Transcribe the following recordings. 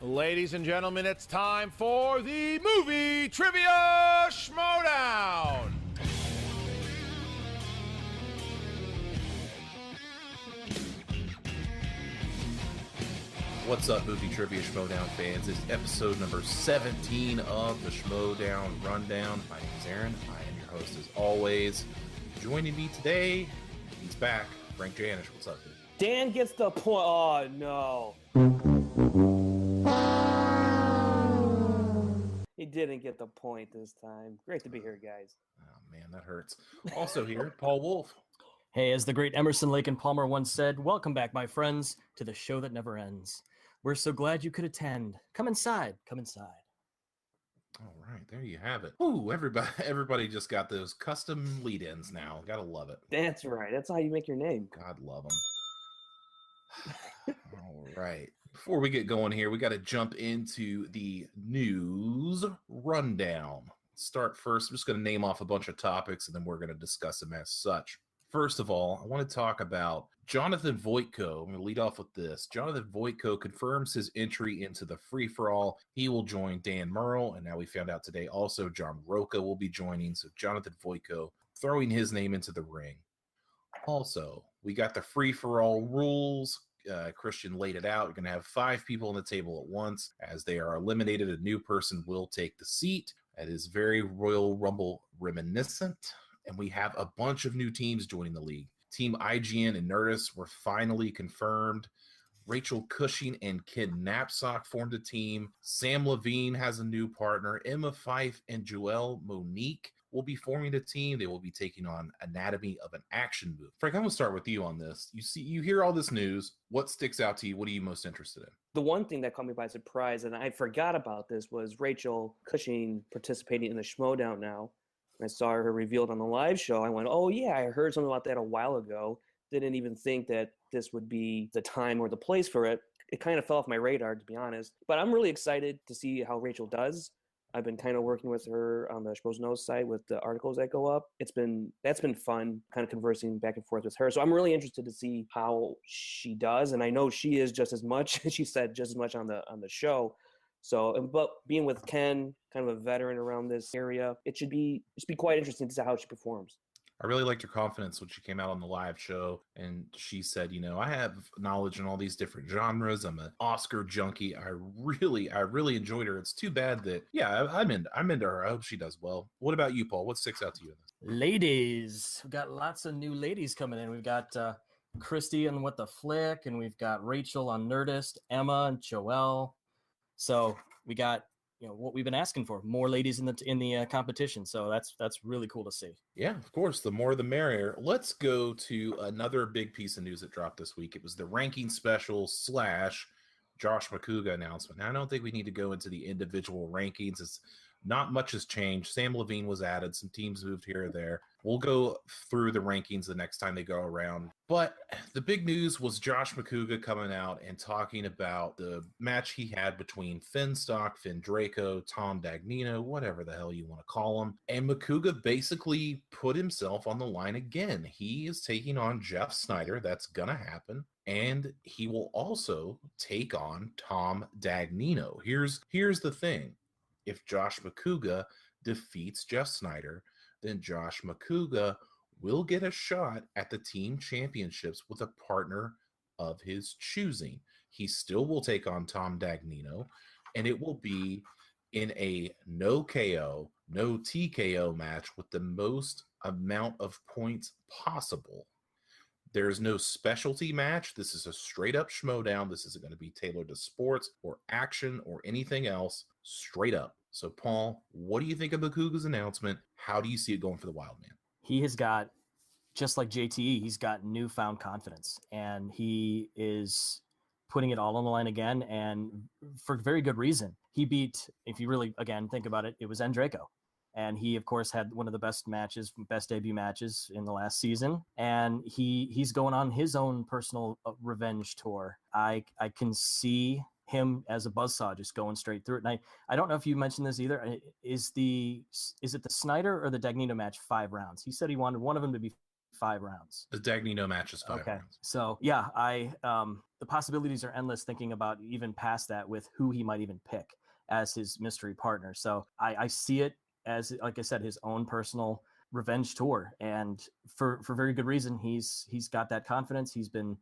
Ladies and gentlemen, it's time for the Movie Trivia Schmoedown! What's up, Movie Trivia Schmoedown fans? It's episode number 17 of the Schmoedown Rundown. My name is Aaron. I am your host as always. Joining me today, he's back, Frank Janish. What's up, dude? Dan gets the point. Oh, no. He didn't get the point this time. Great to be here, guys. Oh, man, that hurts. Also here, Paul Wolf. Hey, as the great Emerson, Lake, and Palmer once said, welcome back, my friends, to the show that never ends. We're so glad you could attend. Come inside. Come inside. All right, there you have it. Ooh, everybody just got those custom lead-ins now. Gotta love it. That's right. That's how you make your name. God love them. All right. Before we get going here, we got to jump into the news rundown. Let's start first. I'm just going to name off a bunch of topics, and then we're going to discuss them as such. First of all, I want to talk about Jonathan Voitko. I'm going to lead off with this. Jonathan Voitko confirms his entry into the free-for-all. He will join Dan Murrell, and now we found out today also John Rocha will be joining. So Jonathan Voitko throwing his name into the ring. Also, we got the free-for-all rules. Kristian laid it out. You're going to have 5 people on the table at once. As they are eliminated, a new person will take the seat. That is very Royal Rumble reminiscent. And we have a bunch of new teams joining the league. Team IGN and Nerdist were finally confirmed. Rachel Cushing and Ken Knapsack formed a team. Sam Levine has a new partner. Emma Fife and Joelle Monique will be forming a team. They will be taking on Anatomy of an Action Movie. Frank, I'm going to start with you on this. You hear all this news. What sticks out to you? What are you most interested in? The one thing that caught me by surprise, and I forgot about this, was Rachel Cushing participating in the Schmoedown now. I saw her revealed on the live show. I went, oh, yeah, I heard something about that a while ago. Didn't even think that this would be the time or the place for it. It kind of fell off my radar, to be honest. But I'm really excited to see how Rachel does. I've been kind of working with her on the Schmo's Nose site with the articles that go up. That's been fun, kind of conversing back and forth with her. So I'm really interested to see how she does. And I know she is just as much, she said just as much on the show. So, but being with Ken, kind of a veteran around this area, it should be quite interesting to see how she performs. I really liked her confidence when she came out on the live show, and she said, I have knowledge in all these different genres. I'm an Oscar junkie. I really enjoyed her. It's too bad that, I'm into her. I hope she does well. What about you, Paul? What sticks out to you in this? Ladies. We've got lots of new ladies coming in. We've got Christy on What the Flick, and we've got Rachel on Nerdist, Emma and Joelle. So we got what we've been asking for, more ladies in the competition. So that's really cool to see. Yeah, of course, the more the merrier. Let's go to another big piece of news that dropped this week. It was the ranking special / Josh Macuga announcement. Now, I don't think we need to go into the individual rankings. It's not much has changed. Sam Levine was added. Some teams moved here or there. We'll go through the rankings the next time they go around. But the big news was Josh Macuga coming out and talking about the match he had between Finn Draco, Tom Dagnino, whatever the hell you want to call him. And Macuga basically put himself on the line again. He is taking on Jeff Snyder. That's going to happen. And he will also take on Tom Dagnino. Here's the thing. If Josh Macuga defeats Jeff Snyder, then Josh Macuga will get a shot at the team championships with a partner of his choosing. He still will take on Tom Dagnino, and it will be in a no KO, no TKO match with the most amount of points possible. There's no specialty match. This is a straight-up Schmoedown. This isn't going to be tailored to sports or action or anything else. Straight up. So, Paul, what do you think of Macuga's announcement? How do you see it going for the Wild Man? He has got, just like JTE, he's got newfound confidence. And he is putting it all on the line again, and for very good reason. He beat, if you really, again, think about it, it was Draco. And he, of course, had one of the best debut matches in the last season. And he's going on his own personal revenge tour. I can see him as a buzzsaw just going straight through it. And I don't know if you mentioned this either. Is it the Snyder or the Dagnino match 5 rounds? He said he wanted one of them to be 5 rounds. The Dagnino match is 5 rounds. So yeah, the possibilities are endless thinking about even past that with who he might even pick as his mystery partner. So I see it as, like I said, his own personal revenge tour, and for very good reason. He's got that confidence. He's been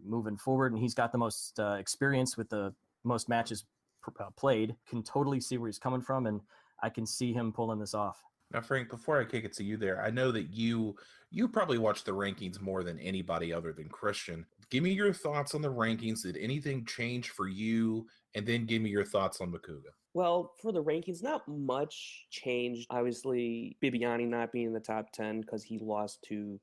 moving forward, and he's got the most experience with the most matches played. Can totally see where he's coming from, and I can see him pulling this off. Now, Frank, before I kick it to you there, I know that you probably watch the rankings more than anybody other than Kristian. Give me your thoughts on the rankings. Did anything change for you? And then give me your thoughts on Macuga. Well, for the rankings, not much changed. Obviously, Bibiani not being in the top 10 because he lost to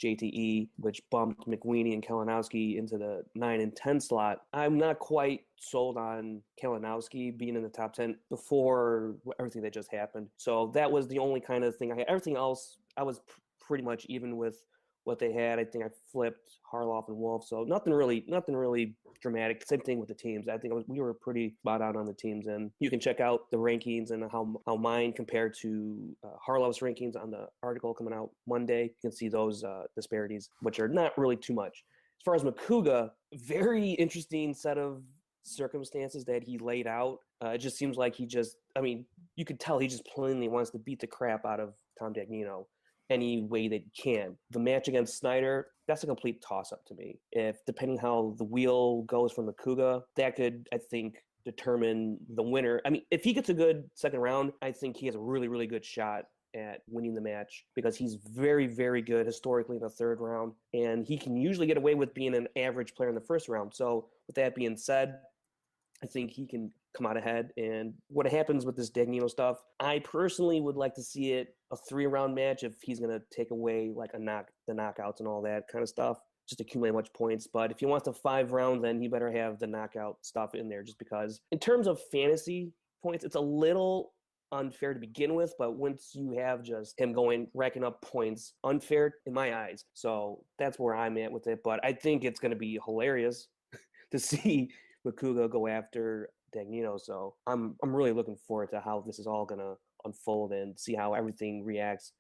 JTE, which bumped McWeeny and Kalinowski into the 9 and 10 slot. I'm not quite sold on Kalinowski being in the top 10 before everything that just happened. So that was the only kind of thing I had. Everything else, I was pretty much even with what they had. I think I flipped Harloff and Wolf. So nothing really dramatic. Same thing with the teams. I think we were pretty spot on the teams, and you can check out the rankings and how mine compared to Harloff's rankings on the article coming out Monday. You can see those disparities, which are not really too much. As far as Macuga, very interesting set of circumstances that he laid out. It just seems like you could tell he just plainly wants to beat the crap out of Tom Dagnino any way that he can. The match against Snyder, that's a complete toss-up to me. Depending how the wheel goes from Macuga, that could, I think, determine the winner. I mean, if he gets a good second round, I think he has a really, really good shot at winning the match because he's very, very good historically in the third round, and he can usually get away with being an average player in the first round. So with that being said, I think he can come out ahead. And what happens with this Dagnino stuff, I personally would like to see it a 3-round match if he's going to take away like the knockouts and all that kind of stuff, just accumulate much points. But if he wants to 5 rounds, then he better have the knockout stuff in there, just because in terms of fantasy points, it's a little unfair to begin with, but once you have just him racking up points, unfair in my eyes. So that's where I'm at with it. But I think it's going to be hilarious to see Macuga go after Dagnino. So I'm really looking forward to how this is all going to unfold and see how everything reacts,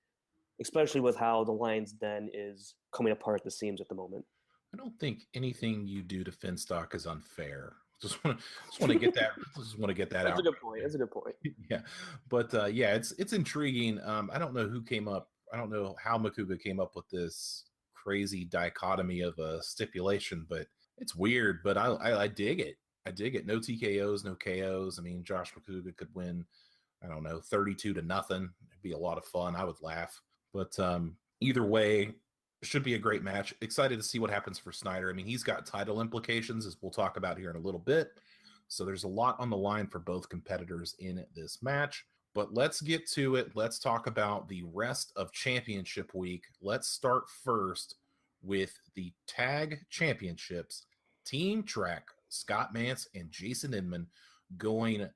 especially with how the Lions Den is coming apart at the seams at the moment. I don't think anything you do to Finstock is unfair. Just want to get that. Just want to get that out. That's a good point. That's a good point. Yeah, but it's intriguing. I don't know who came up. I don't know how Macuga came up with this crazy dichotomy of a stipulation, but it's weird. But I dig it. I dig it. No TKOs, no KOs. I mean, Josh Macuga could win, I don't know, 32-0. It'd be a lot of fun. I would laugh. But either way, should be a great match. Excited to see what happens for Snyder. I mean, he's got title implications, as we'll talk about here in a little bit. So there's a lot on the line for both competitors in this match. But let's get to it. Let's talk about the rest of championship week. Let's start first with the tag championships. Team Track, Scott Mance and Jason Inman going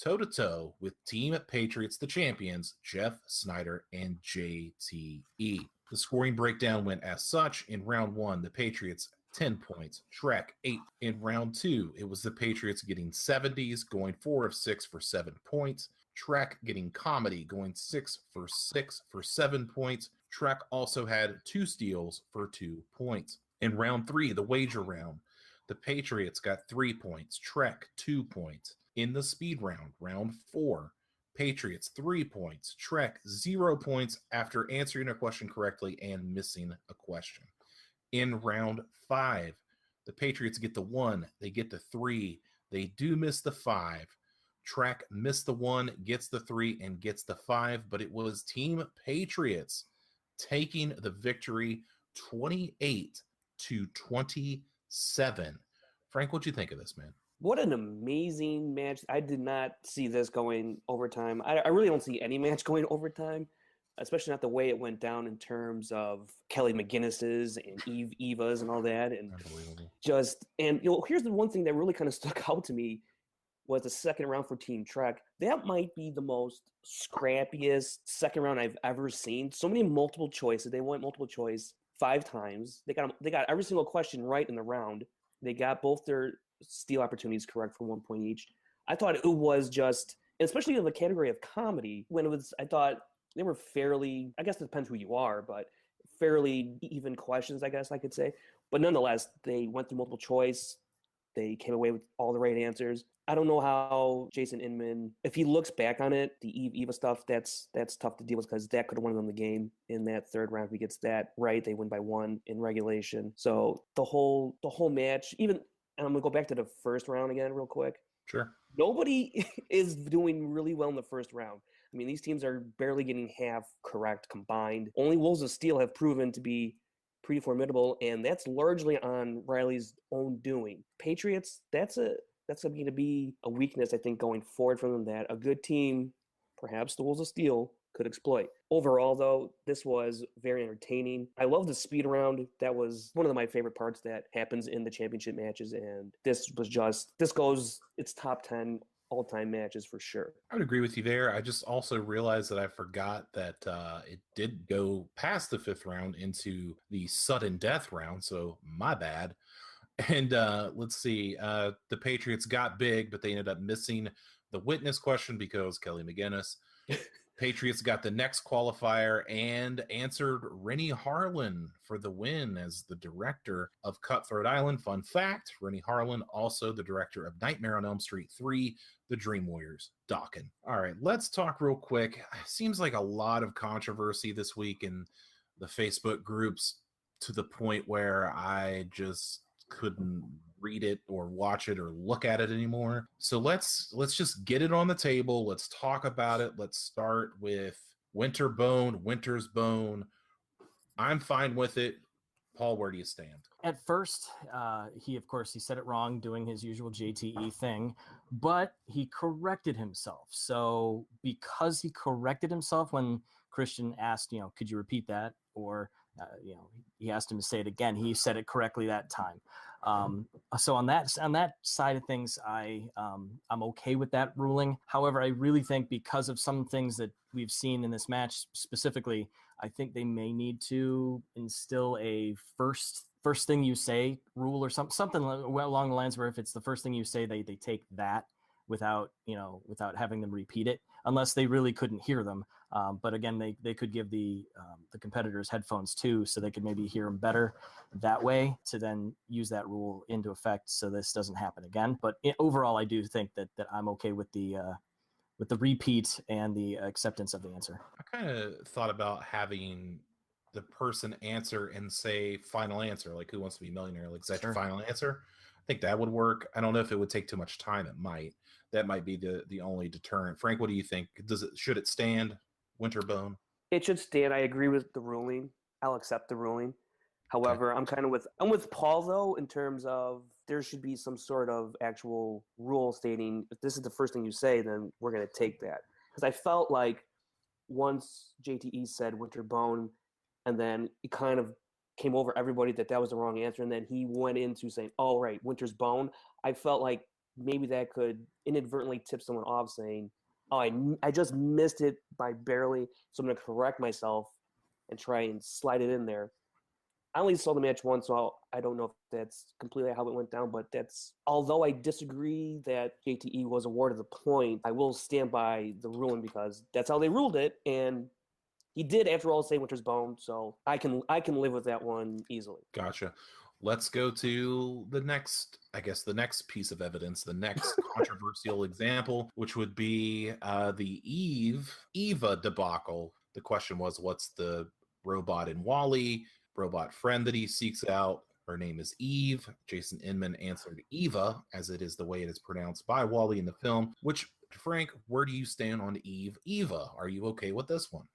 toe-to-toe with Team Patriots, the champions, Jeff Snyder and JTE. The scoring breakdown went as such. In round 1, the Patriots 10 points, Trek 8. In round 2, it was the Patriots getting 70s, going 4 of 6 for 7 points. Trek getting Comedy, going 6 for 6 for 7 points. Trek also had 2 steals for 2 points. In round 3, the wager round, the Patriots got 3 points, Trek 2 points. In the speed round, round 4, Patriots 3 points, Trek 0 points after answering a question correctly and missing a question. In round 5, the Patriots get the 1, they get the 3, they do miss the 5. Trek missed the 1, gets the 3, and gets the 5, but it was Team Patriots taking the victory 28-27. Frank, what'd you think of this, man? What an amazing match. I did not see this going overtime. I really don't see any match going overtime, especially not the way it went down in terms of Kelly McGinnis's and Eva's and all that. And Unbelievable. Here's the one thing that really kind of stuck out to me was the second round for Team Trek. That might be the most scrappiest second round I've ever seen. So many multiple choices. They went multiple choice 5 times. They got every single question right in the round. They got both their steal opportunities correct for 1 point each. I thought it was just, especially in the category of comedy, I thought they were fairly, I guess it depends who you are, but fairly even questions, I guess I could say. But nonetheless, they went through multiple choice. They came away with all the right answers. I don't know how Jason Inman, if he looks back on it, the Eva stuff, that's tough to deal with because that could have won them the game in that third round. If he gets that right, they win by 1 in regulation. So the whole match, even, and I'm gonna go back to the first round again real quick. Sure. Nobody is doing really well in the first round. I mean, these teams are barely getting half correct combined. Only Wolves of Steel have proven to be pretty formidable, and that's largely on Riley's own doing. Patriots, that's going to be a weakness, I think, going forward for them that a good team, perhaps the Wolves of Steel, could exploit. Overall, though, this was very entertaining. I love the speed round. That was one of my favorite parts that happens in the championship matches, and this goes, it's top 10 all-time matches for sure. I would agree with you there. I just also realized that I forgot that it did go past the 5th round into the sudden death round, so my bad. And let's see, the Patriots got big, but they ended up missing the witness question because Kelly McGinnis. Patriots got the next qualifier and answered Rennie Harlan for the win as the director of Cutthroat Island. Fun fact, Rennie Harlan, also the director of Nightmare on Elm Street 3, The Dream Warriors, Dokken. All right, let's talk real quick. Seems like a lot of controversy this week in the Facebook groups to the point where I just couldn't read it or watch it or look at it anymore. So let's just get it on the table. Let's talk about it. Let's start with Winter's Bone. I'm fine with it. Paul, where do you stand? At first, he said it wrong, doing his usual JTE thing, but he corrected himself. So because he corrected himself when Kristian asked, could you repeat that? Or, he asked him to say it again. He said it correctly that time. So on that side of things, I'm okay with that ruling. However, I really think because of some things that we've seen in this match specifically, I think they may need to instill a first thing you say rule or something along the lines where if it's the first thing you say, they take that without having them repeat it, unless they really couldn't hear them. But again, they could give the competitors headphones too, so they could maybe hear them better that way to then use that rule into effect so this doesn't happen again. But overall, I do think that I'm okay with the repeat and the acceptance of the answer. I kind of thought about having the person answer and say final answer, like Who Wants to Be a Millionaire? Like, is that your final answer? I think that would work. I don't know if it would take too much time. It might. That might be the only deterrent. Frank, what do you think? Should it stand? Winterbone? It should stand. I agree with the ruling. I'll accept the ruling. However, okay. I'm with Paul though in terms of there should be some sort of actual rule stating if this is the first thing you say, then we're going to take that. Because I felt like once JTE said Winterbone, and then it kind of came over everybody that was the wrong answer, and then he went into saying, "Oh right, Winter's Bone." I felt like maybe that could inadvertently tip someone off, saying, "Oh, I just missed it by barely, so I'm going to correct myself and try and slide it in there." I only saw the match once, so I don't know if that's completely how it went down, but although I disagree that JTE was awarded the point, I will stand by the ruling because that's how they ruled it, and he did, after all, say Winter's Bone, so I can live with that one easily. Gotcha. Let's go to the next piece of evidence, the next controversial example, which would be the Eva debacle. The question was, what's the robot in WALL-E? Robot friend that he seeks out. Her name is Eve. Jason Inman answered Eva, as it is the way it is pronounced by WALL-E in the film. Which, Frank, where do you stand on Eva? Are you okay with this one?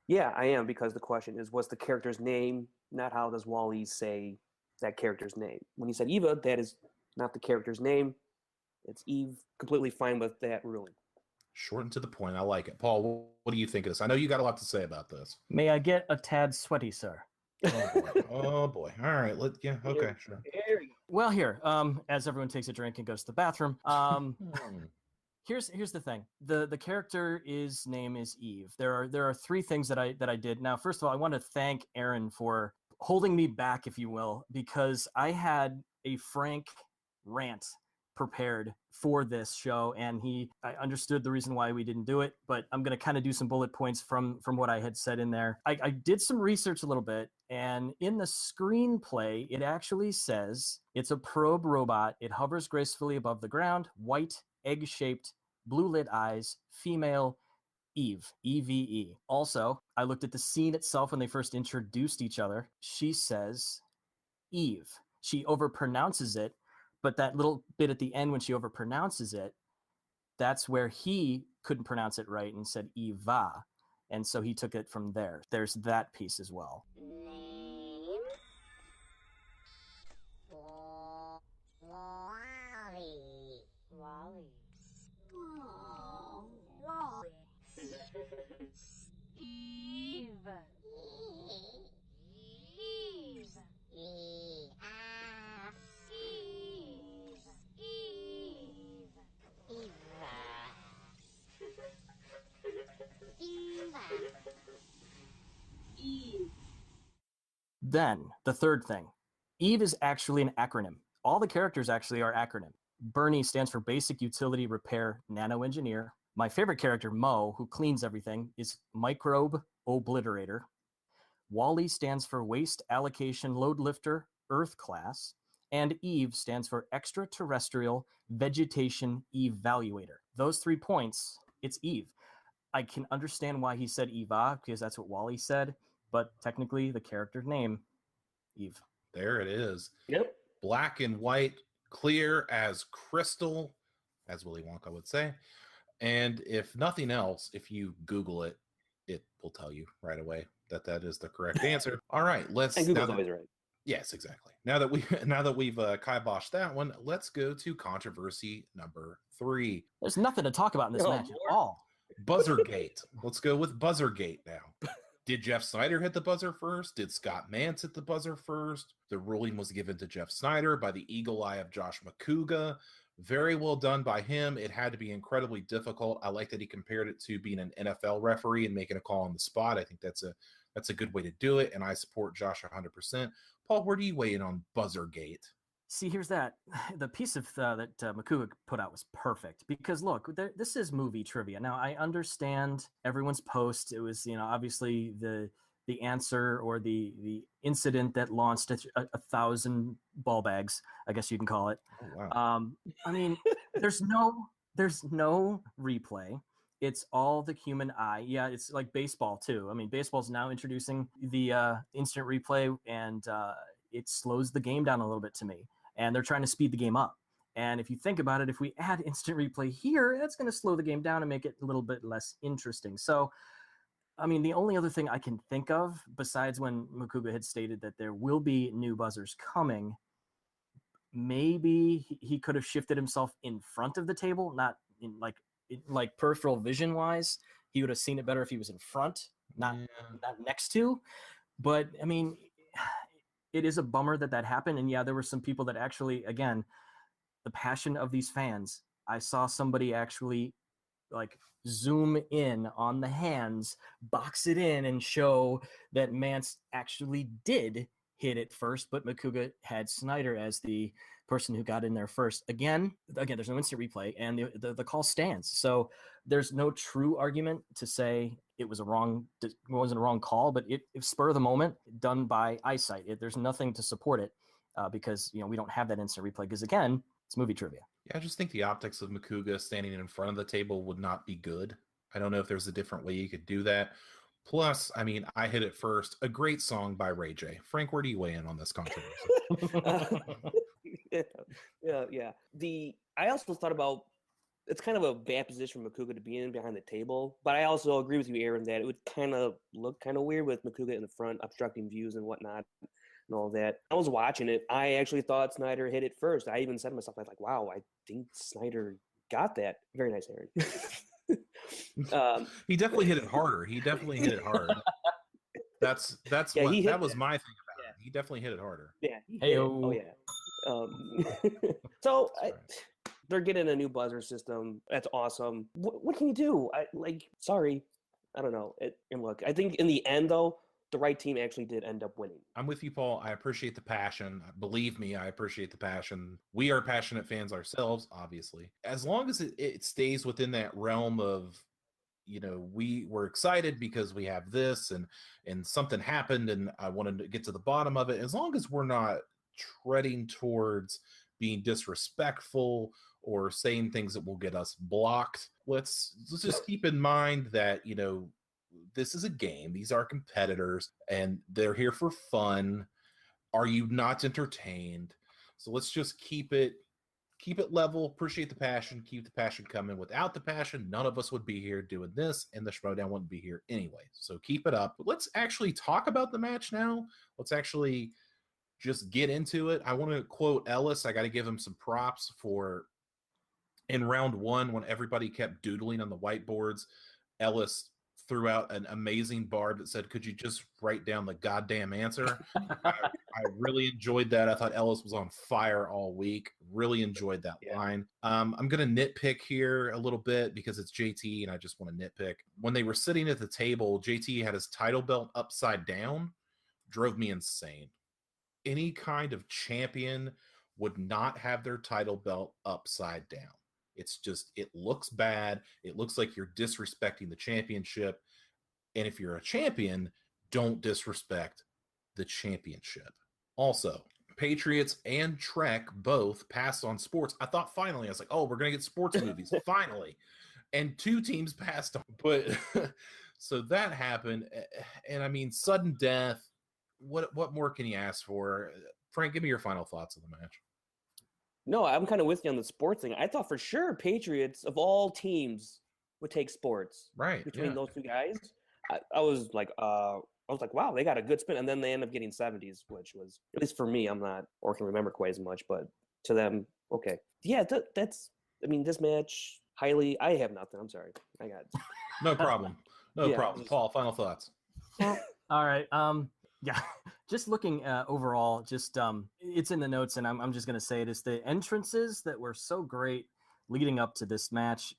Yeah, I am, because the question is, what's the character's name? Not how does WALL-E say that character's name. When he said Eva, that is not the character's name. It's Eve. Completely fine with that ruling. Short and to the point. I like it. Paul, what do you think of this? I know you got a lot to say about this. May I get a tad sweaty, sir? Oh boy. Oh boy. All right. Okay, sure. There we go. Well, here, as everyone takes a drink and goes to the bathroom, here's the thing. The character's name is Eve. There are three things that I did. Now, first of all, I want to thank Aaron for holding me back, if you will, because I had a Frank rant prepared for this show, and I understood the reason why we didn't do it, but I'm going to kind of do some bullet points from what I had said in there. I did some research a little bit, and in the screenplay, it actually says it's a probe robot. It hovers gracefully above the ground, white, egg-shaped, blue-lit eyes, female, Eve, E-V-E. Also, I looked at the scene itself when they first introduced each other. She says Eve. She overpronounces it, but that little bit at the end when she overpronounces it, that's where he couldn't pronounce it right and said Eva. And so he took it from there. There's that piece as well. Wally. Eve. Eve. Then, the third thing. Eve is actually an acronym. All the characters actually are acronym. Bernie stands for Basic Utility Repair Nano Engineer. My favorite character, Mo, who cleans everything, is Microbe Obliterator. Wally stands for Waste Allocation Load Lifter Earth Class. And Eve stands for Extraterrestrial Vegetation Evaluator. Those 3 points, it's Eve. I can understand why he said Eva, because that's what Wally said, but technically the character name, Eve. There it is. Yep. Black and white, clear as crystal, as Willy Wonka would say. And if nothing else, if you Google it, it will tell you right away that is the correct answer. All right, let's. And Google's always right. Yes, exactly. Now that we've kiboshed that one, let's go to controversy number 3. There's nothing to talk about in this match at all. Buzzergate. Let's go with Buzzergate now. Did Jeff Snyder hit the buzzer first? Did Scott Mance hit the buzzer first? The ruling was given to Jeff Snyder by the eagle eye of Josh Macuga. Very well done by him. It had to be incredibly difficult. I like that he compared it to being an NFL referee and making a call on the spot. I think that's a good way to do it, and I support Josh 100%. Paul, where do you weigh in on Buzzergate? See, here's that. The piece of that Macuga put out was perfect because, look, this is movie trivia. Now, I understand everyone's post. It was, obviously the answer or the incident that launched 1,000 ball bags, I guess you can call it. Oh, wow. I mean, there's no replay. It's all the human eye. Yeah, it's like baseball too. I mean, baseball's now introducing the instant replay, and it slows the game down a little bit to me. And they're trying to speed the game up. And if you think about it, if we add instant replay here, that's going to slow the game down and make it a little bit less interesting. So, I mean, the only other thing I can think of, besides when Macuga had stated that there will be new buzzers coming, maybe he could have shifted himself in front of the table, not in like peripheral vision wise. He would have seen it better if he was in front, not next to. But I mean, it is a bummer that happened. And yeah, there were some people that actually, again, the passion of these fans. I saw somebody actually like zoom in on the hands, box it in, and show that Mance actually did hit it first, but Macuga had Snyder as the person who got in there first. Again, there's no instant replay, and the call stands. So there's no true argument to say it wasn't a wrong call, but it spur of the moment, done by eyesight. There's nothing to support it because we don't have that instant replay because, again, it's movie trivia. Yeah, I just think the optics of Macuga standing in front of the table would not be good. I don't know if there's a different way you could do that. Plus, I mean, I hit it first. A great song by Ray J. Frank, where do you weigh in on this controversy? Yeah. I also thought about, it's kind of a bad position for Macuga to be in behind the table, but I also agree with you, Aaron, that it would kind of look kind of weird with Macuga in the front, obstructing views and whatnot and all that. I was watching it. I actually thought Snyder hit it first. I even said to myself, I was like, wow, I think Snyder got that. Very nice, Aaron. He definitely hit it harder. He definitely hit it hard. That was my thing about it. He definitely hit it harder. Yeah. Oh yeah. So they're getting a new buzzer system. That's awesome. What can you do? Sorry, I don't know. And look, I think in the end though, the right team actually did end up winning. I'm with you, Paul. I appreciate the passion. Believe me, I appreciate the passion. We are passionate fans ourselves, obviously. As long as it stays within that realm of, we were excited because we have this and something happened and I wanted to get to the bottom of it. As long as we're not treading towards being disrespectful or saying things that will get us blocked, let's just keep in mind that, this is a game. These are competitors and they're here for fun. Are you not entertained? So let's just keep it level, appreciate the passion, keep the passion coming. Without the passion, none of us would be here doing this, and the Schmoedown wouldn't be here anyway. So keep it up. But let's actually talk about the match now. Let's actually just get into it. I want to quote Ellis. I got to give him some props for in round one when everybody kept doodling on the whiteboards. Ellis threw out an amazing barb that said, "Could you just write down the goddamn answer?" I really enjoyed that. I thought Ellis was on fire all week. Really enjoyed that line. I'm going to nitpick here a little bit because it's JT and I just want to nitpick. When they were sitting at the table, JT had his title belt upside down. Drove me insane. Any kind of champion would not have their title belt upside down. It's just, it looks bad. It looks like you're disrespecting the championship. And if you're a champion, don't disrespect the championship. Also, Patriots and Trek both passed on sports. I thought finally, I was like, oh, we're going to get sports movies, finally. And two teams passed on. But so that happened. And I mean, sudden death. What more can you ask for? Frank, give me your final thoughts on the match. No, I'm kind of with you on the sports thing. I thought for sure Patriots of all teams would take sports between those two guys. I was like, wow, they got a good spin, and then they end up getting 70s, which was, at least for me, I'm not or can remember quite as much, but to them, okay, yeah, that's. I mean, this match highly. I have nothing. I'm sorry. I got no problem. No problem. Paul, final thoughts. All right. Yeah, just looking overall, just it's in the notes, and I'm just going to say it is the entrances that were so great leading up to this match.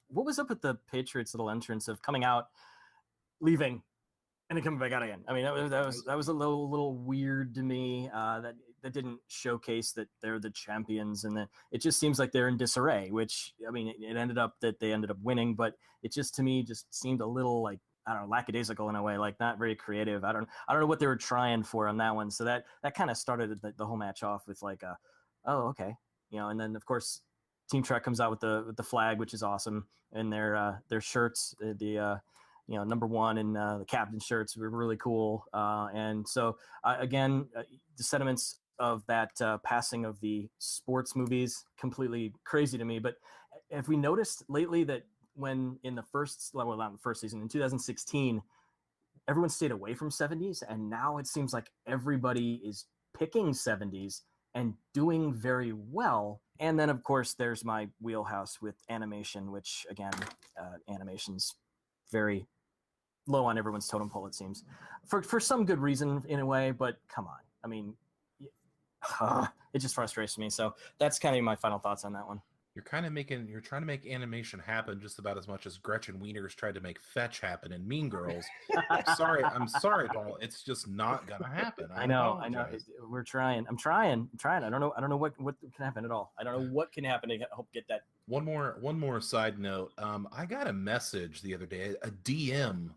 What was up with the Patriots' little entrance of coming out, leaving, and then coming back out again? I mean, that was a little weird to me. That didn't showcase that they're the champions, and that it just seems like they're in disarray. Which, I mean, it ended up that they ended up winning, but it just to me just seemed a little like, I don't know, lackadaisical in a way, like not very creative. I don't know what they were trying for on that one. So that kind of started the whole match off with like, oh, okay. And then of course Team Trek comes out with the flag, which is awesome. And their shirts, the number one and the captain shirts were really cool. And so again, the sentiments of that passing of the sports movies, completely crazy to me. But have we noticed lately that when in the first, well, not in the first season, in 2016, everyone stayed away from 70s, and now it seems like everybody is picking 70s and doing very well. And then, of course, there's my wheelhouse with animation, which, again, animation's very low on everyone's totem pole, it seems, for some good reason in a way, but come on. I mean, it just frustrates me. So that's kind of my final thoughts on that one. You're trying to make animation happen just about as much as Gretchen Wieners tried to make fetch happen in Mean Girls. I'm sorry, Paul. It's just not gonna happen. I know. We're trying. I'm trying. I don't know what can happen at all. I don't know what can happen to help get that. One more side note. I got a message the other day, a DM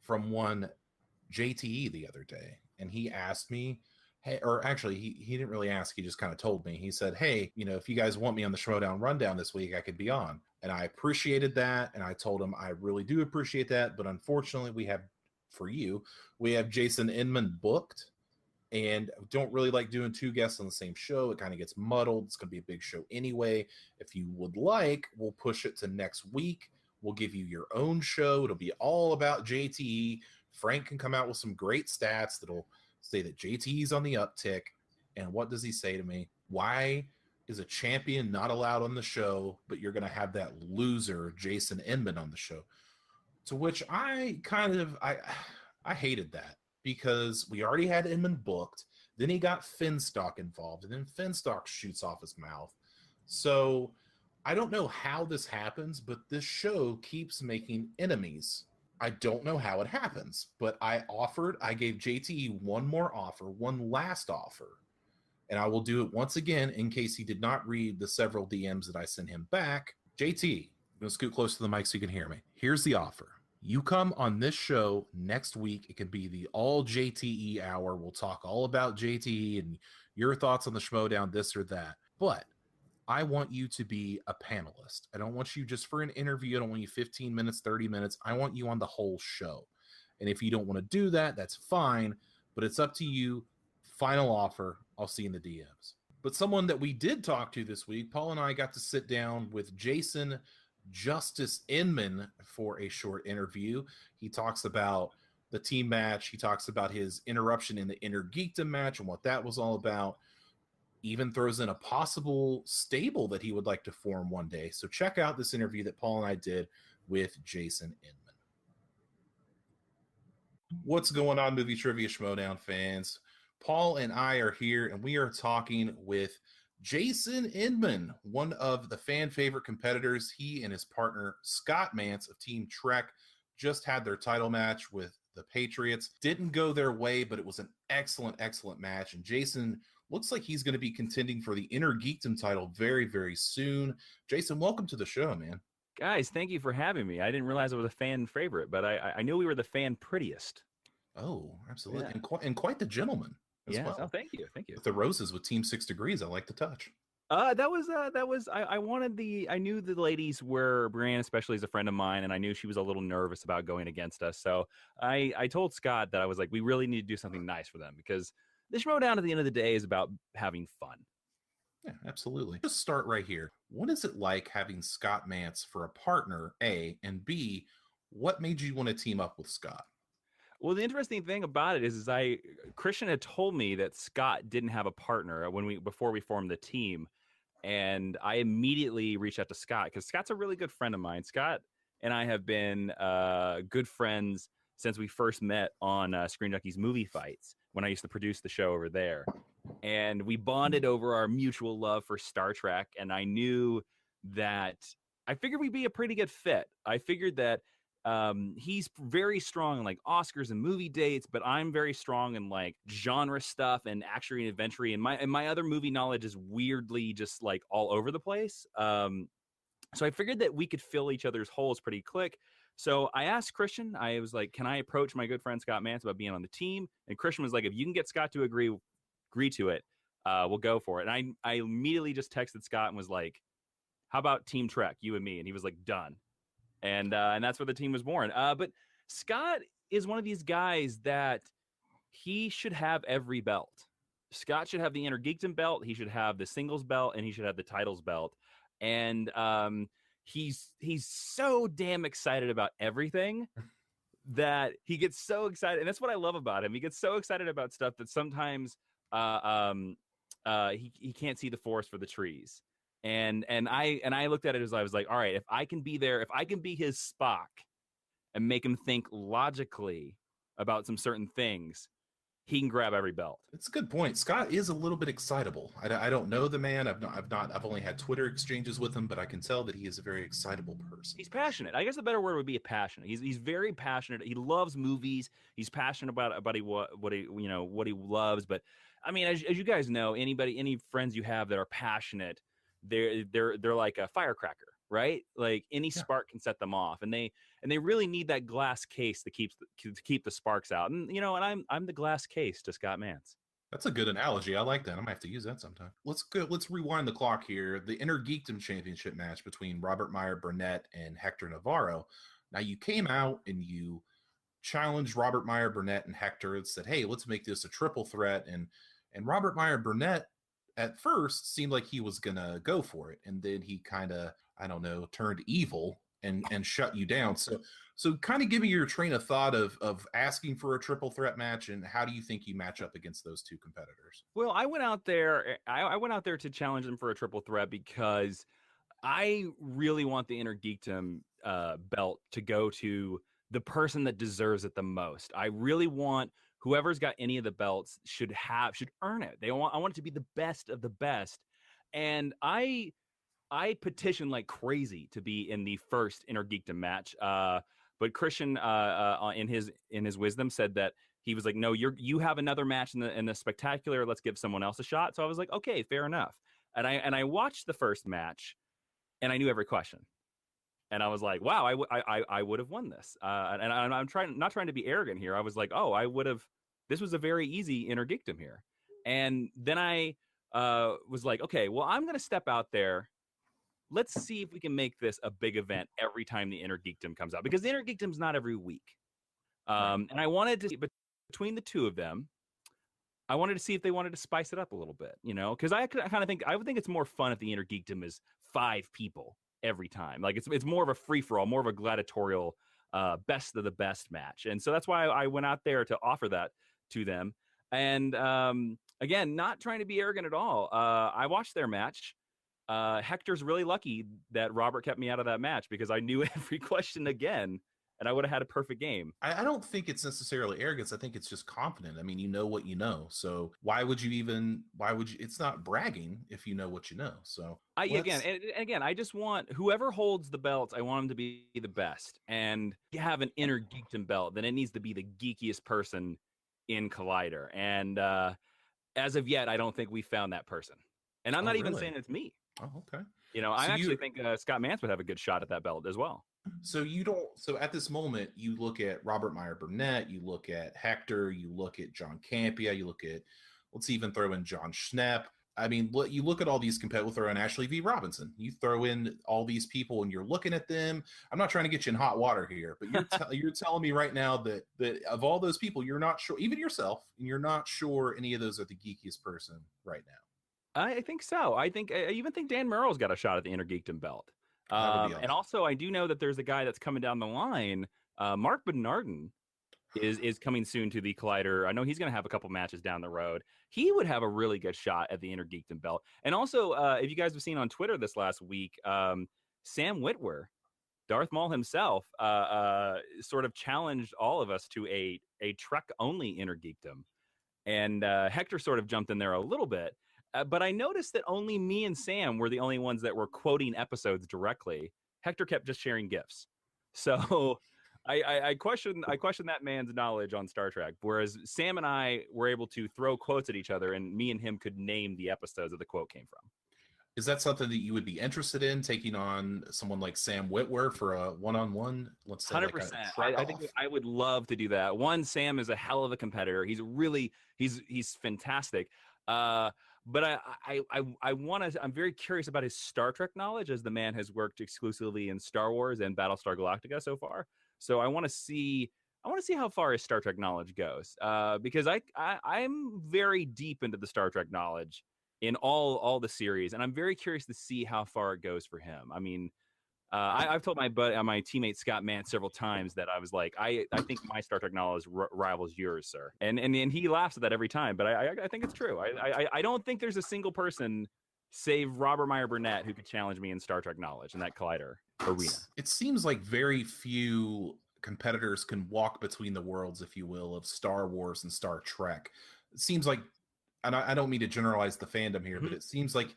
from one JTE the other day, and he asked me, hey, or actually, he didn't really ask. He just kind of told me. He said, hey, if you guys want me on the Schmoedown Rundown this week, I could be on. And I appreciated that. And I told him I really do appreciate that. But unfortunately, we have Jason Inman booked. And don't really like doing two guests on the same show. It kind of gets muddled. It's going to be a big show anyway. If you would like, we'll push it to next week. We'll give you your own show. It'll be all about JTE. Frank can come out with some great stats that'll say that JT's on the uptick. And what does he say to me? Why is a champion not allowed on the show, but you're going to have that loser Jason Inman on the show? To which I hated that, because we already had Inman booked. Then he got Finstock involved, and then Finstock shoots off his mouth. So I don't know how this happens, but this show keeps making enemies I don't know how it happens, but I gave JTE one more offer, one last offer, and I will do it once again in case he did not read the several DMs that I sent him back. JT, I'm going to scoot close to the mic so you can hear me. Here's the offer. You come on this show next week. It can be the all JTE hour. We'll talk all about JTE and your thoughts on the Schmoedown, this or that. But I want you to be a panelist. I don't want you just for an interview. I don't want you 15 minutes, 30 minutes. I want you on the whole show. And if you don't want to do that, that's fine. But it's up to you. Final offer. I'll see you in the DMs. But someone that we did talk to this week, Paul and I got to sit down with Jason Justice Inman for a short interview. He talks about the team match. He talks about his interruption in the Inner Geekdom match and what that was all about. Even throws in a possible stable that he would like to form one day. So check out this interview that Paul and I did with Jason Inman. What's going on, Movie Trivia Schmoedown fans? Paul and I are here, and we are talking with Jason Inman, one of the fan favorite competitors. He and his partner, Scott Mance of Team Trek, just had their title match with the Patriots. Didn't go their way, but it was an excellent, excellent match. And Jason looks like he's going to be contending for the Inner Geekdom title very, very soon. Jason, welcome to the show, man. Guys, thank you for having me. I didn't realize I was a fan favorite, but I knew we were the fan prettiest. Oh, absolutely. Yeah. And quite the gentleman as Yeah. well. Oh, thank you. Thank you. With the roses with Team 6 Degrees, I like the touch. I knew the ladies were, Brianne especially is a friend of mine, and I knew she was a little nervous about going against us. So I told Scott that I was like, we really need to do something nice for them, because the Schmoedown at the end of the day is about having fun. Yeah, absolutely. Just start right here. What is it like having Scott Mance for a partner, A, and B, what made you want to team up with Scott? Well, the interesting thing about it is Kristian had told me that Scott didn't have a partner before we formed the team. And I immediately reached out to Scott because Scott's a really good friend of mine. Scott and I have been good friends since we first met on Screen Junkies Movie Fights when I used to produce the show over there. And we bonded over our mutual love for Star Trek. And I figured we'd be a pretty good fit. I figured that he's very strong in like Oscars and movie dates, but I'm very strong in like genre stuff and action and adventure, and my other movie knowledge is weirdly just like all over the place. So I figured that we could fill each other's holes pretty quick. So I asked Kristian, I was like, can I approach my good friend Scott Mance about being on the team? And Kristian was like, if you can get Scott to agree to it, we'll go for it. And I immediately just texted Scott and was like, how about Team Trek, you and me? And he was like, done. And that's where the team was born. But Scott is one of these guys that he should have every belt. Scott should have the Inner Geekdom belt. He should have the singles belt, and he should have the titles belt. And he's so damn excited about everything that he gets so excited. And that's what I love about him. He gets so excited about stuff that sometimes he can't see the forest for the trees. And I looked at it as I was like, all right, if I can be there, if I can be his Spock and make him think logically about some certain things, he can grab every belt. It's a good point. Scott is a little bit excitable. I don't know the man. I've only had Twitter exchanges with him, but I can tell that he is a very excitable person. He's passionate. I guess the better word would be passionate. He's very passionate. He loves movies. He's passionate about what he loves. But I mean, as you guys know, any friends you have that are passionate, they're like a firecracker, right? Like any spark can set them off, and they really need that glass case to keep the sparks out. And and I'm the glass case to Scott Mance. That's a good analogy. I like that. I'm gonna have to use that sometime. Let's rewind the clock here. The Inner Geekdom Championship match between Robert Meyer Burnett and Hector Navarro. Now you came out and you challenged Robert Meyer Burnett and Hector and said, "Hey, let's make this a triple threat." And Robert Meyer Burnett at first seemed like he was gonna go for it, and then he kind of, I don't know, turned evil and shut you down. So kind of give me your train of thought of asking for a triple threat match, and how do you think you match up against those two competitors? Well, I went out there to challenge them for a triple threat because I really want the Inner Geekdom belt to go to the person that deserves it the most. I really want whoever's got any of the belts should earn it. I want it to be the best of the best. And I petitioned like crazy to be in the first Inner Geekdom match. But Kristian, in his wisdom, said that he was like, no, you have another match in the spectacular. Let's give someone else a shot. So I was like, okay, fair enough. And I watched the first match, and I knew every question. And I was like, wow, I would have won this. And I'm not trying to be arrogant here. I was like, oh, I would have. This was a very easy intergeekdom here. And then I was like, okay, well, I'm going to step out there. Let's see if we can make this a big event every time the intergeekdom comes out, because the intergeekdom's not every week. And I wanted to, between the two of them, I wanted to see if they wanted to spice it up a little bit, because I would think it's more fun if the intergeekdom is 5 people every time. Like it's more of a free for all, more of a gladiatorial best of the best match. And so that's why I went out there to offer that to them. And again, not trying to be arrogant at all. I watched their match. Hector's really lucky that Robert kept me out of that match, because I knew every question again, and I would have had a perfect game. I don't think it's necessarily arrogance. I think it's just confident. I mean, you know what you know. So why would you, it's not bragging if you know what you know. So again, I just want whoever holds the belts, I want them to be the best. And you have an inner geekdom belt, then it needs to be the geekiest person in Collider. And as of yet, I don't think we found that person. And I'm not even saying it's me. Oh, okay. I actually think Scott Mance would have a good shot at that belt as well. So at this moment, you look at Robert Meyer Burnett, you look at Hector, you look at John Campia, you look at, let's even throw in John Schnepp. I mean, you look at all these competitors, we'll throw in Ashley V. Robinson. You throw in all these people and you're looking at them. I'm not trying to get you in hot water here, but you're telling me right now that of all those people, you're not sure, even yourself, and you're not sure any of those are the geekiest person right now. I think so. I even think Dan Murrell's got a shot at the Intergeekdom belt. And also, I do know that there's a guy that's coming down the line. Mark Bernardin is coming soon to the Collider. I know he's going to have a couple matches down the road. He would have a really good shot at the Intergeekdom belt. And also, if you guys have seen on Twitter this last week, Sam Witwer, Darth Maul himself, sort of challenged all of us to a Trek-only Intergeekdom. And Hector sort of jumped in there a little bit. But I noticed that only me and Sam were the only ones that were quoting episodes directly. Hector kept just sharing GIFs. So I question that man's knowledge on Star Trek, whereas Sam and I were able to throw quotes at each other, and me and him could name the episodes that the quote came from. Is that something that you would be interested in, taking on someone like Sam Witwer for a one-on-one? Let's say 100%. I think I would love to do that. One, Sam is a hell of a competitor. He's fantastic. But I'm very curious about his Star Trek knowledge, as the man has worked exclusively in Star Wars and Battlestar Galactica so far. So I want to see how far his Star Trek knowledge goes, because I'm very deep into the Star Trek knowledge in all the series, and I'm very curious to see how far it goes for him. I mean, I've told my teammate Scott Mance several times that I was like, I think my Star Trek knowledge rivals yours, sir. And he laughs at that every time, but I think it's true. I don't think there's a single person, save Robert Meyer Burnett, who could challenge me in Star Trek knowledge in that Collider arena. It seems like very few competitors can walk between the worlds, if you will, of Star Wars and Star Trek. It seems like, and I don't mean to generalize the fandom here, but it seems like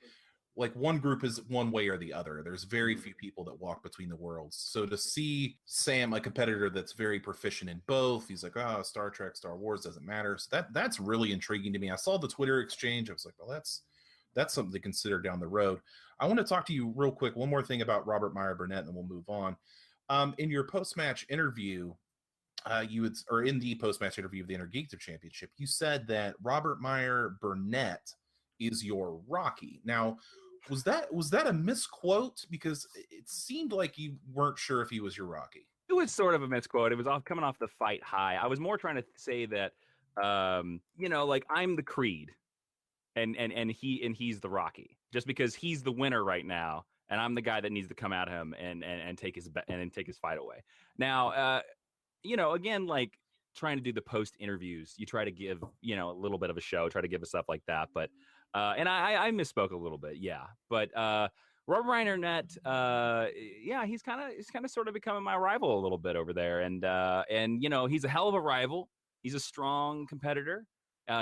one group is one way or the other. There's very few people that walk between the worlds. So to see Sam, a competitor that's very proficient in both, he's like, Star Trek, Star Wars, doesn't matter. So that's really intriguing to me. I saw the Twitter exchange. I was like, well, that's something to consider down the road. I want to talk to you real quick. One more thing about Robert Meyer Burnett, and then we'll move on. In your post-match interview, in the post-match interview of the Intergeekdom Championship, you said that Robert Meyer Burnett is your Rocky. Now, was that a misquote? Because it seemed like you weren't sure if he was your Rocky. It was sort of a misquote. It was coming off the fight high. I was more trying to say that, like I'm the Creed, and he's the Rocky, just because he's the winner right now, and I'm the guy that needs to come at him and take his fight away. Now, again, like trying to do the post interviews, you try to give a little bit of a show, try to give us stuff like that, but. And I misspoke a little bit, yeah. But Robert Meyer Burnett, he's kind of sort of becoming my rival a little bit over there, and he's a hell of a rival. He's a strong competitor.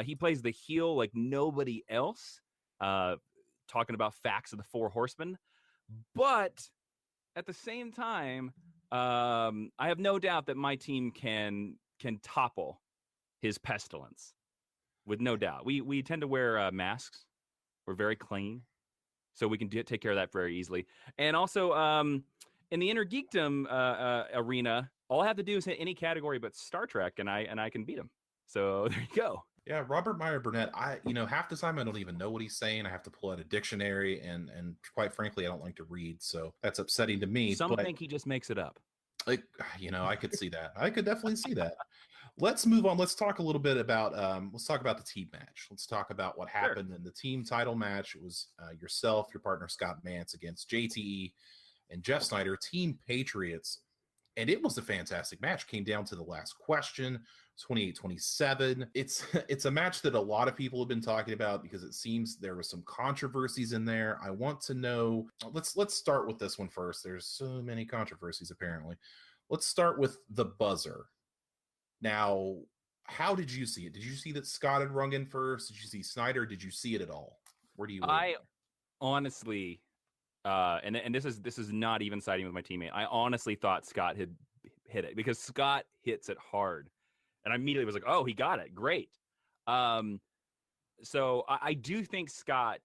He plays the heel like nobody else. Talking about facts of the Four Horsemen, but at the same time, I have no doubt that my team can topple his pestilence, with no doubt. We tend to wear masks. We're very clean, so we can take care of that very easily. And also, in the Inner Geekdom arena, all I have to do is hit any category but Star Trek, and I can beat him. So there you go. Yeah, Robert Meyer Burnett, half the time I don't even know what he's saying. I have to pull out a dictionary, and quite frankly, I don't like to read, so that's upsetting to me. Some think he just makes it up. I could see that. I could definitely see that. Let's move on. Let's talk a little bit about the team match. Let's talk about what happened in the team title match. It was yourself, your partner Scott Mance against JTE and Jeff Snyder, Team Patriots. And it was a fantastic match. Came down to the last question, 28-27. It's a match that a lot of people have been talking about because it seems there was some controversies in there. I want to know, let's start with this one first. There's so many controversies apparently. Let's start with the buzzer. Now, how did you see it? Did you see that Scott had rung in first? Did you see Snyder? Did you see it at all? Where do you? I honestly, and this is not even siding with my teammate. I honestly thought Scott had hit it because Scott hits it hard, and I immediately was like, "Oh, he got it! Great!" So I do think Scott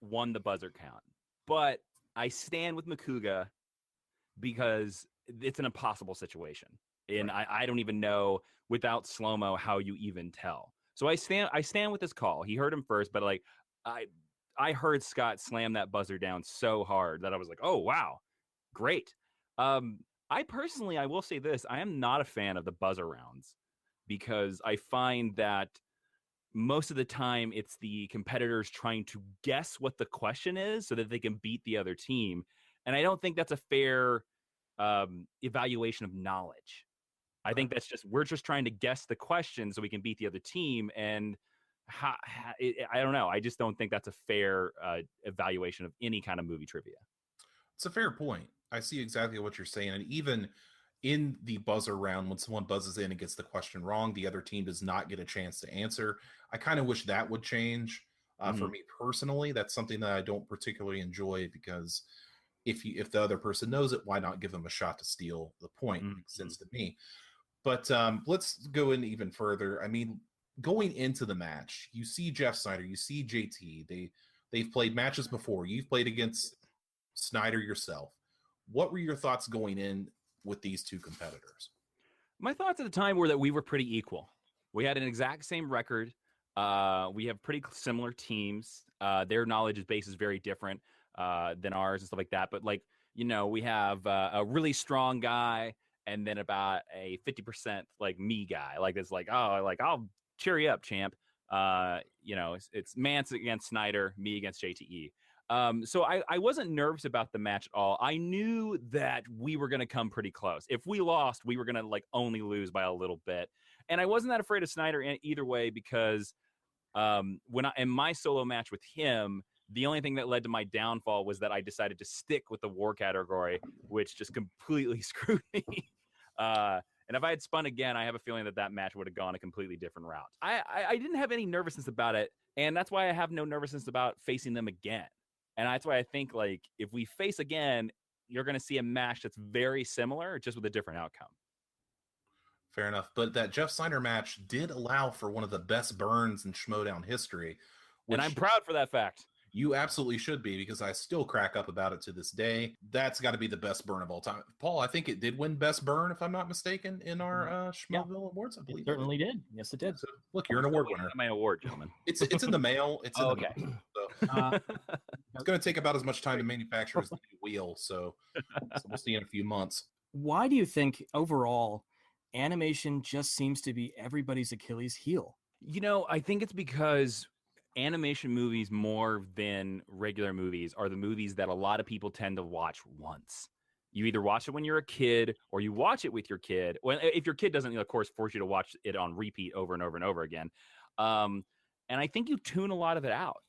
won the buzzer count, but I stand with Macuga because it's an impossible situation. And right. I don't even know without slow-mo how you even tell. So I stand with this call. He heard him first, but like I heard Scott slam that buzzer down so hard that I was like, oh wow, great. I will say this, I am not a fan of the buzzer rounds because I find that most of the time it's the competitors trying to guess what the question is so that they can beat the other team. And I don't think that's a fair evaluation of knowledge. I think we're just trying to guess the question so we can beat the other team. And I don't know. I just don't think that's a fair evaluation of any kind of movie trivia. It's a fair point. I see exactly what you're saying. And even in the buzzer round, when someone buzzes in and gets the question wrong, the other team does not get a chance to answer. I kind of wish that would change. For me personally, that's something that I don't particularly enjoy because if the other person knows it, why not give them a shot to steal the point? It makes sense to me. But let's go in even further. I mean, going into the match, you see Jeff Snyder, you see JT. They've played matches before. You've played against Snyder yourself. What were your thoughts going in with these two competitors? My thoughts at the time were that we were pretty equal. We had an exact same record. We have pretty similar teams. Their knowledge base is very different than ours and stuff like that. But we have a really strong guy and then about a 50% like me guy. Like it's like, oh, like I'll cheer you up, champ. It's Mance against Snyder, me against JTE. So I wasn't nervous about the match at all. I knew that we were going to come pretty close. If we lost, we were going to only lose by a little bit. And I wasn't that afraid of Snyder either way because in my solo match with him, the only thing that led to my downfall was that I decided to stick with the war category, which just completely screwed me. And if I had spun again, I have a feeling that match would have gone a completely different route. I didn't have any nervousness about it, and that's why I have no nervousness about facing them again. And that's why I think if we face again, you're going to see a match that's very similar, just with a different outcome. Fair enough. But that Jeff Snyder match did allow for one of the best burns in Schmoedown history. And I'm proud for that fact. You absolutely should be, because I still crack up about it to this day. That's got to be the best burn of all time. Paul, I think it did win Best Burn, if I'm not mistaken, in our Schmoeville Awards, I believe. It certainly did. Yes, it did. So, look, you're an award winner. My award, gentlemen. It's in the mail. It's in okay. The mail. So. It's going to take about as much time to manufacture as the new wheel, so we'll see in a few months. Why do you think, overall, animation just seems to be everybody's Achilles heel? I think it's because animation movies, more than regular movies, are the movies that a lot of people tend to watch once. You either watch it when you're a kid or you watch it with your kid. Well, if your kid doesn't, of course, force you to watch it on repeat over and over and over again. And I think you tune a lot of it out.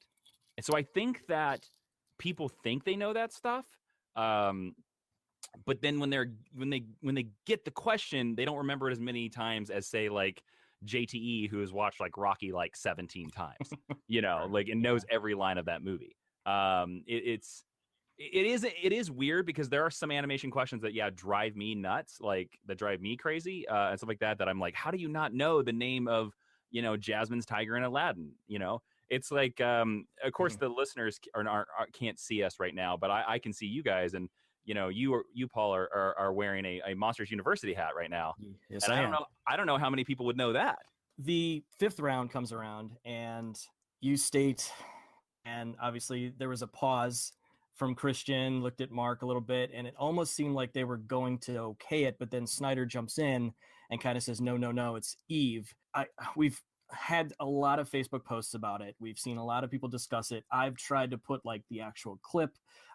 And so I think that people think they know that stuff. But then when they get the question, they don't remember it as many times as, say, JTE, who has watched Rocky 17 times, and knows every line of that movie. It is weird because there are some animation questions that drive me nuts, like that drive me crazy, and stuff like that. That I'm like, how do you not know the name of Jasmine's tiger in Aladdin? It's like, of course the listeners can't see us right now, but I can see you guys, and you Paul are wearing a Monsters University hat right now, Yes, and I am. I don't know how many people would know that. The fifth round comes around, and you state, and obviously there was a pause from Kristian, looked at Mark a little bit, and it almost seemed like they were going to okay it, but then Snyder jumps in and kind of says, no, it's Eve. We've had a lot of Facebook posts about it. We've seen a lot of people discuss it. I've tried to put like the actual clip.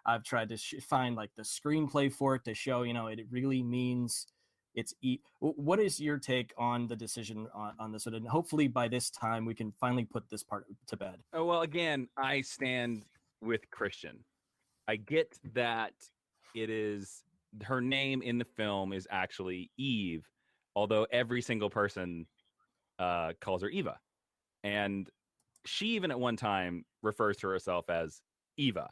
I've tried to find like the screenplay for it to show, it really means it's Eve. What is your take on the decision on this one? And hopefully by this time we can finally put this part to bed. Oh, well, again, I stand with Kristian. I get that it is her name in the film is actually Eve, although every single person calls her Eva, and she even at one time refers to herself as Eva.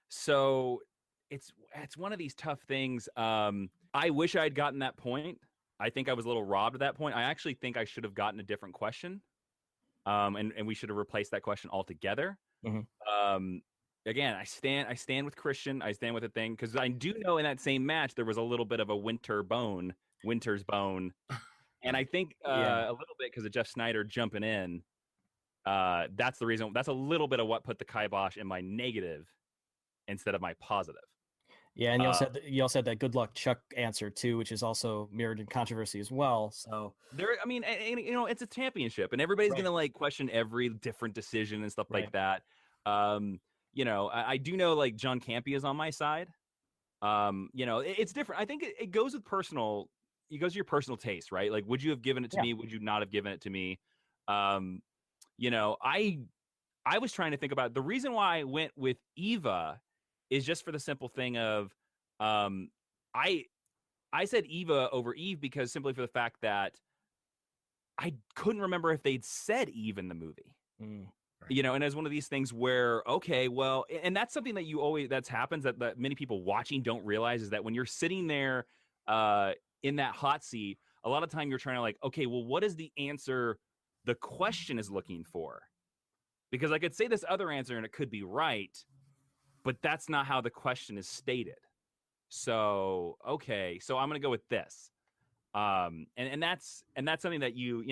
So it's one of these tough things. I wish I had gotten that point. I think I was a little robbed at that point. I actually think I should have gotten a different question, and we should have replaced that question altogether. Mm-hmm. Again, I stand with Kristian. I stand with the thing because I do know in that same match there was a little bit of a winter's bone, and I think a little bit because of Jeff Snyder jumping in. That's the reason. That's a little bit of what put the kibosh in my negative instead of my positive. Yeah, and you also had that good luck Chuck answer too, which is also mirrored in controversy as well. So I mean, and, it's a championship, and everybody's gonna like question every different decision and stuff like that. I do know like John Campy is on my side. It's different. I think it goes with personal. It goes to your personal taste, right? Like, would you have given it to me? Would you not have given it to me? I was trying to think about the reason why I went with Eva is just for the simple thing of, I said Eva over Eve because simply for the fact that I couldn't remember if they'd said Eve in the movie. And as one of these things where, okay, well, and that's something that that happens that many people watching don't realize is that when you're sitting there in that hot seat, a lot of time you're trying to like, okay, well, what is the answer the question is looking for? Because I could say this other answer and it could be right, but that's not how the question is stated. So, okay, so I'm going to go with this. And that's something that you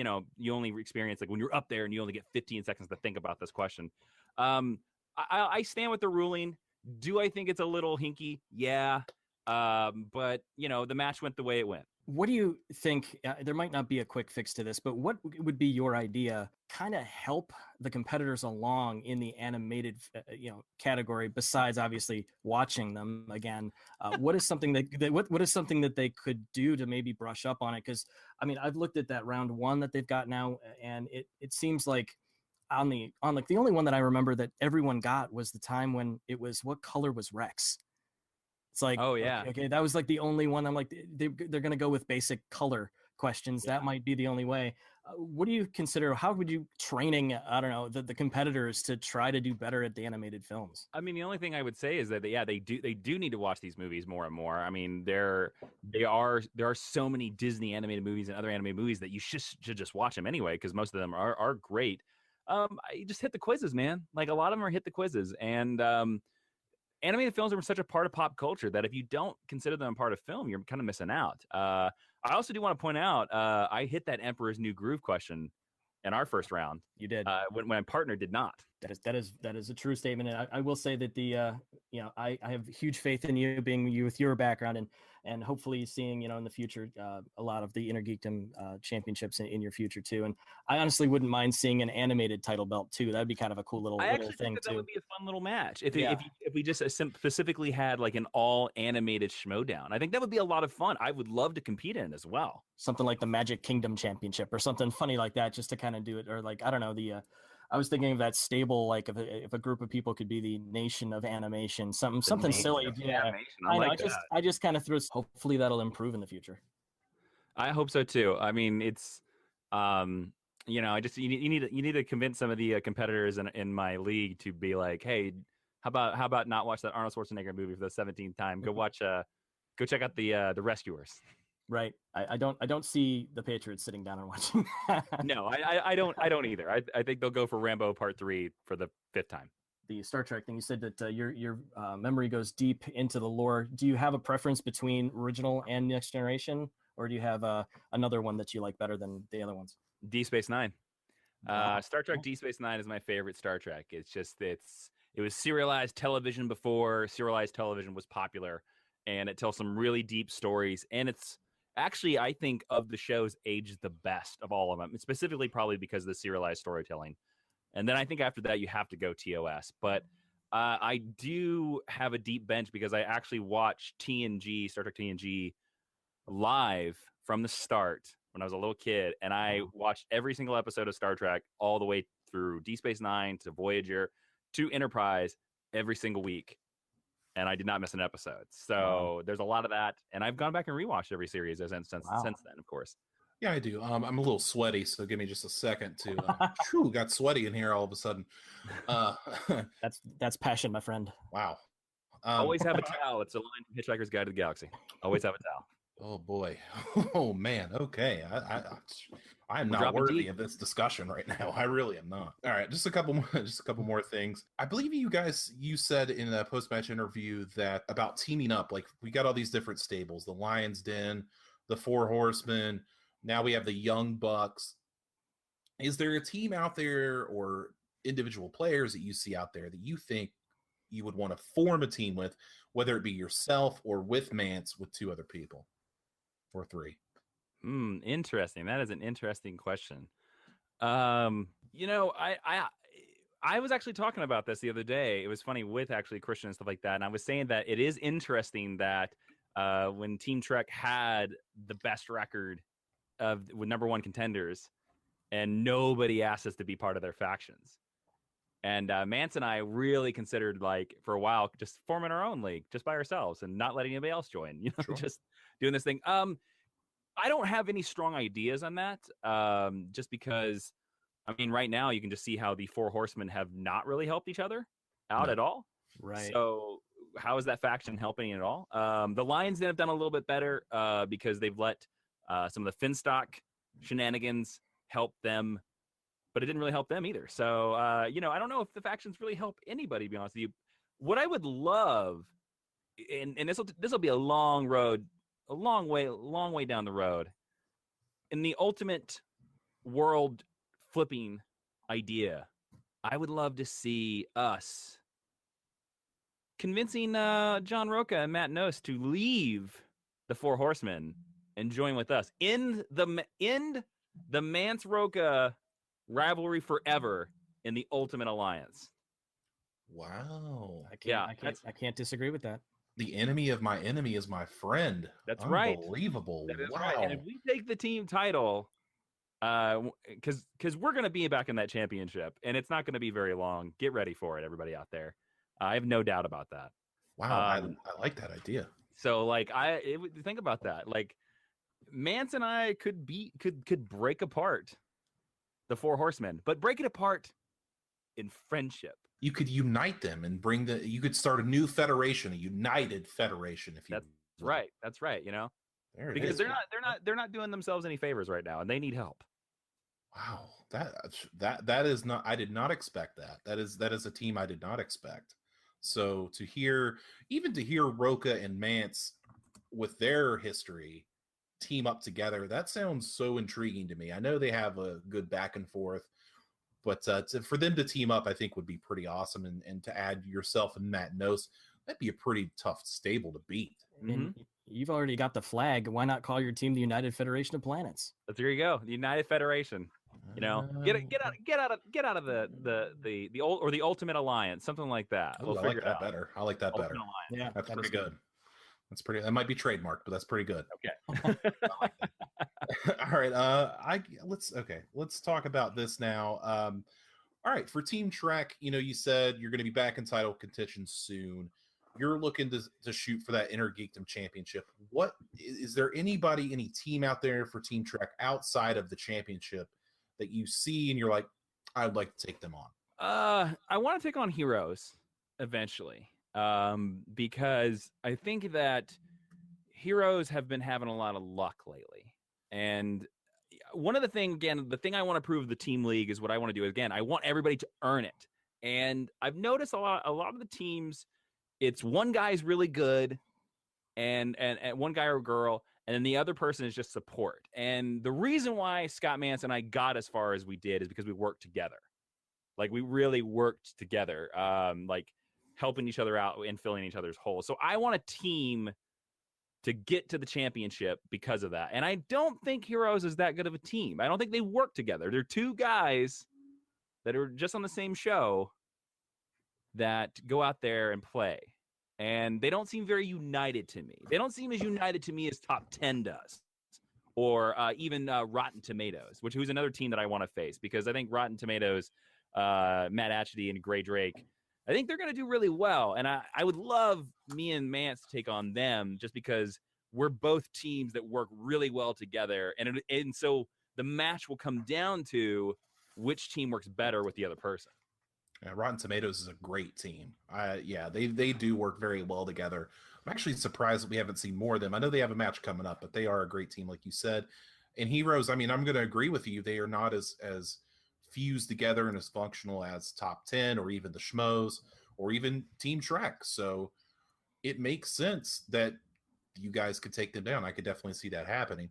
only experience like when you're up there and you only get 15 seconds to think about this question. I stand with the ruling. Do I think it's a little hinky? Yeah. But the match went the way it went. What do you think? There might not be a quick fix to this, but what would be your idea? Kind of help the competitors along in the animated, category. Besides, obviously, watching them again. What is something what is something that they could do to maybe brush up on it? Because I mean, I've looked at that round one that they've got now, and it seems like on the only one that I remember that everyone got was the time when it was what color was Rex. It's like, oh yeah, okay, that was like the only one. I'm like, they're going to go with basic color questions. Yeah. That might be the only way. What do you consider? How would you training? I don't know the competitors to try to do better at the animated films. I mean, the only thing I would say is that they do need to watch these movies more and more. I mean, there are so many Disney animated movies and other animated movies that you should just watch them anyway because most of them are great. I just hit the quizzes, man. Like a lot of them are hit the quizzes and. Animated films are such a part of pop culture that if you don't consider them a part of film, you're kind of missing out. I also do want to point out, I hit that Emperor's New Groove question in our first round. You did. When my partner did not. That is a true statement. And I will say that I have huge faith in you being you with your background and hopefully seeing, in the future, a lot of the Inner Geekdom championships in your future too. And I honestly wouldn't mind seeing an animated title belt too. That'd be kind of a cool little thing that too. Would be a fun little match. If we just specifically had like an all animated Schmoedown, I think that would be a lot of fun. I would love to compete in as well. Something like the Magic Kingdom Championship or something funny like that, just to kind of do it. Or like, I don't know, I was thinking of that stable, like if a group of people could be the Nation of Animation, something silly. Yeah, I just kind of threw. Hopefully that'll improve in the future. I hope so too. I mean, it's, you need to convince some of the competitors in my league to be like, hey, How about not watch that Arnold Schwarzenegger movie for the 17th time? Go watch. Go check out the Rescuers. Right. I don't see the Patriots sitting down and watching that. No, I don't either. I think they'll go for Rambo Part 3 for the 5th time. The Star Trek thing, you said that your memory goes deep into the lore. Do you have a preference between original and Next Generation, or do you have another one that you like better than the other ones? Deep Space Nine. Wow. Star Trek Deep Space Nine is my favorite Star Trek. It was serialized television before serialized television was popular, and it tells some really deep stories. And it's actually, I think, of the shows, aged the best of all of them, specifically probably because of the serialized storytelling. And then I think after that, you have to go TOS. But I do have a deep bench because I actually watched TNG, Star Trek TNG, live from the start when I was a little kid. And I watched every single episode of Star Trek all the way through Deep Space Nine to Voyager to Enterprise every single week. And I did not miss an episode. So there's a lot of that. And I've gone back and rewatched every series since then, of course. Yeah, I do. I'm a little sweaty, so give me just a second to. Got sweaty in here all of a sudden. That's passion, my friend. Wow. Always have a towel. It's a line from Hitchhiker's Guide to the Galaxy. Always have a towel. Oh boy. Oh man. Okay. I am not worthy of this discussion right now. I really am not. All right. Just a couple more things. I believe you said in a post-match interview that about teaming up, like we got all these different stables, the Lion's Den, the Four Horsemen. Now we have the Young Bucks. Is there a team out there or individual players that you see out there that you think you would want to form a team with, whether it be yourself or with Mance with 2 other people or 3? Interesting. That is an interesting question. I was actually talking about this the other day. It was funny with actually Kristian and stuff like that. And I was saying that it is interesting that when Team Trek had the best record with number 1 contenders, and nobody asked us to be part of their factions. And Mance and I really considered, like, for a while, just forming our own league just by ourselves and not letting anybody else join, Sure. Just doing this thing. I don't have any strong ideas on that, just because, I mean, right now you can just see how the Four Horsemen have not really helped each other out at all. Right. So how is that faction helping at all? The Lions have done a little bit better because they've let some of the Finstock shenanigans help them, but it didn't really help them either. So, I don't know if the factions really help anybody, to be honest with you. What I would love, and this will be a long road, a long way down the road, in the ultimate world flipping idea, I would love to see us convincing John Rocha and Matt Nose to leave the Four Horsemen and join with us in the Mance Rocha rivalry forever in the Ultimate Alliance. Wow. I can't disagree with that. The enemy of my enemy is my friend. That's right. Unbelievable. That is wow. right. And if we take the team title, because we're going to be back in that championship, and it's not going to be very long. Get ready for it, everybody out there. I have no doubt about that. Wow, I like that idea. So, like, think about that. Like, Mance and I could break apart the Four Horsemen, but break it apart in friendship. You could unite them and you could start a new federation, a united federation. If you That's right. Because is. they're not doing themselves any favors right now, and they need help. Wow, that is not. I did not expect that. That is a team I did not expect. So to hear Rocha and Mance with their history team up together, that sounds so intriguing to me. I know they have a good back and forth, but for them to team up, I think would be pretty awesome. And to add yourself and Matt Nose, that'd be a pretty tough stable to beat. And you've already got the flag. Why not call your team the United Federation of Planets? But there you go, the United Federation. Get out of the old or the Ultimate Alliance, something like that. I like that better. I like that Ultimate better. Alliance. Yeah, That's pretty good. That might be trademarked, but that's pretty good. Okay. All right. Let's talk about this now. All right, for Team Trek, you said you're going to be back in title contention soon. You're looking to shoot for that Inner Geekdom Championship. What is there any team out there for Team Trek outside of the championship that you see and you're like, I'd like to take them on? I want to take on Heroes. eventually, because I think that heroes have been having a lot of luck lately. And one of the thing, again, the thing I want to prove the team league is what I want to do. Again, I want everybody to earn it. And I've noticed a lot of the teams, it's one guy's really good and one guy or girl, and then the other person is just support. And the reason why Scott Mance and I got as far as we did is because we worked together. Like, we really worked together, like helping each other out and filling each other's holes. So I want a team to get to the championship because of that. And I don't think Heroes is that good of a team. I don't think they work together. They're two guys that are just on the same show that go out there and play. And they don't seem very united to me. They don't seem as united to me as Top 10 does. Or even Rotten Tomatoes, who's another team that I want to face, because I think Rotten Tomatoes, Matt Atchity and Gray Drake, I think they're going to do really well. And I would love me and Mance to take on them, just because we're both teams that work really well together. And so the match will come down to which team works better with the other person. Yeah, Rotten Tomatoes is a great team. They do work very well together. I'm actually surprised that we haven't seen more of them. I know they have a match coming up, but they are a great team, like you said. And Heroes, I mean, I'm going to agree with you. They are not as fused together and as functional as Top 10 or even the Schmoes or even Team Shrek. So it makes sense that you guys could take them down. I could definitely see that happening.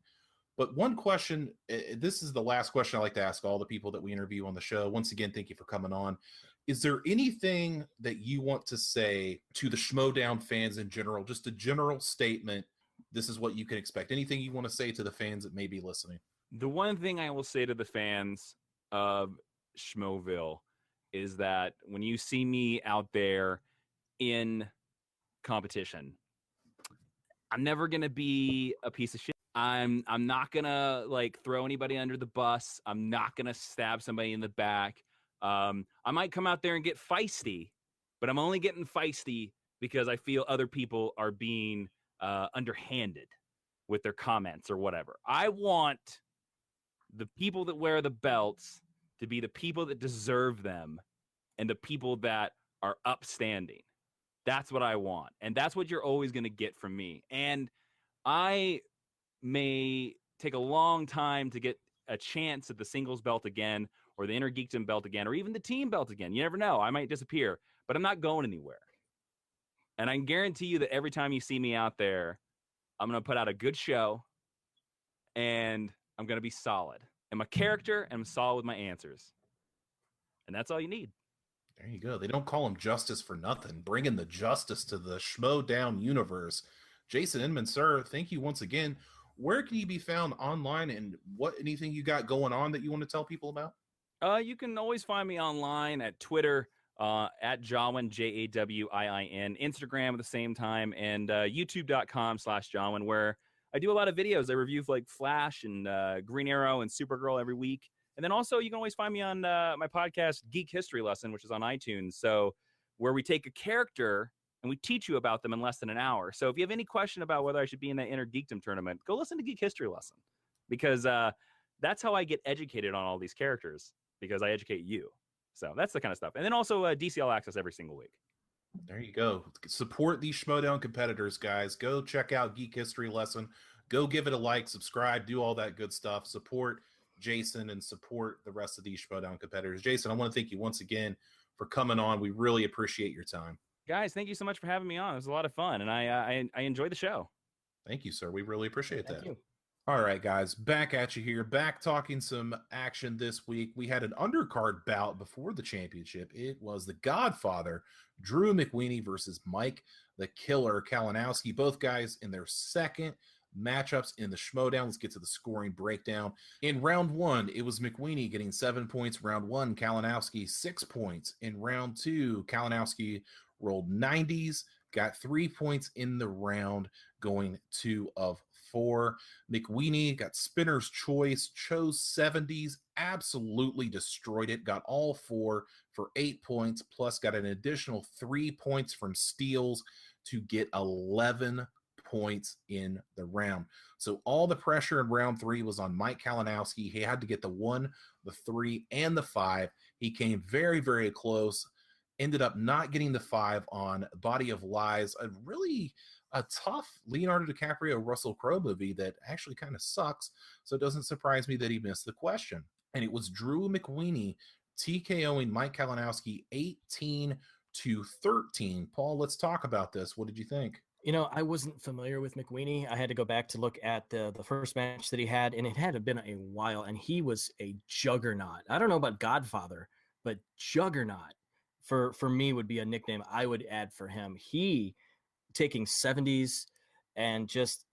But one question, this is the last question I like to ask all the people that we interview on the show. Once again, thank you for coming on. Is there anything that you want to say to the Schmoedown fans in general? Just a general statement. This is what you can expect. Anything you want to say to the fans that may be listening? The one thing I will say to the fans of Schmoeville is that when you see me out there in competition, I'm never going to be a piece of shit. I'm not going to like throw anybody under the bus. I'm not going to stab somebody in the back. I might come out there and get feisty, but I'm only getting feisty because I feel other people are being underhanded with their comments or whatever. I want the people that wear the belts to be the people that deserve them and the people that are upstanding. That's what I want. And that's what you're always going to get from me. And I may take a long time to get a chance at the singles belt again, or the Inner Geekdom belt again, or even the team belt again. You never know. I might disappear, but I'm not going anywhere. And I can guarantee you that every time you see me out there, I'm going to put out a good show, and I'm going to be solid. I'm a character, and I'm solid with my answers. And that's all you need. There you go. They don't call him Justice for nothing. Bringing the justice to the Schmoedown universe. Jason Inman, sir, thank you once again. Where can you be found online, and anything you got going on that you want to tell people about? You can always find me online at Twitter, at Jawin, Jawin, Instagram at the same time, and youtube.com/Jawin, where I do a lot of videos. I review like Flash and Green Arrow and Supergirl every week. And then also you can always find me on my podcast, Geek History Lesson, which is on iTunes. So where we take a character and we teach you about them in less than an hour. So if you have any question about whether I should be in that Inner Geekdom tournament, go listen to Geek History Lesson, because that's how I get educated on all these characters, because I educate you. So that's the kind of stuff. And then also DCL Access every single week. There you go. Support these Schmoedown competitors, guys. Go check out Geek History Lesson. Go give it a like, subscribe, do all that good stuff. Support Jason and support the rest of these Schmoedown competitors. Jason, I want to thank you once again for coming on. We really appreciate your time. Guys, thank you so much for having me on. It was a lot of fun, and I enjoyed the show. Thank you, sir. We really appreciate that. Thank you. All right, guys, back at you here. Back talking some action this week. We had an undercard bout before the championship. It was the Godfather, Drew McWeeny versus Mike the Killer Kalinowski. Both guys in their second matchups in the Schmoedown. Let's get to the scoring breakdown. In round one, it was McWeeny getting 7 points. Round one, Kalinowski 6 points. In round two, Kalinowski rolled 90s, got 3 points in the round, going 2 of 4. McWeeny got spinner's choice, chose 70s, absolutely destroyed it, got all 4 for 8 points, plus got an additional 3 points from steals to get 11 points in the round. So all the pressure in round 3 was on Mike Kalinowski. He had to get the 1, the 3, and the 5. He came very, very close. ended up not getting the 5 on Body of Lies, a tough Leonardo DiCaprio Russell Crowe movie that actually kind of sucks. So it doesn't surprise me that he missed the question. And it was Drew McWeeny TKOing Mike Kalinowski 18-13. Paul, let's talk about this. What did you think? I wasn't familiar with McWeeny. I had to go back to look at the first match that he had, and it had been a while, and he was a juggernaut. I don't know about Godfather, but juggernaut for me would be a nickname I would add for him. He taking 70s and just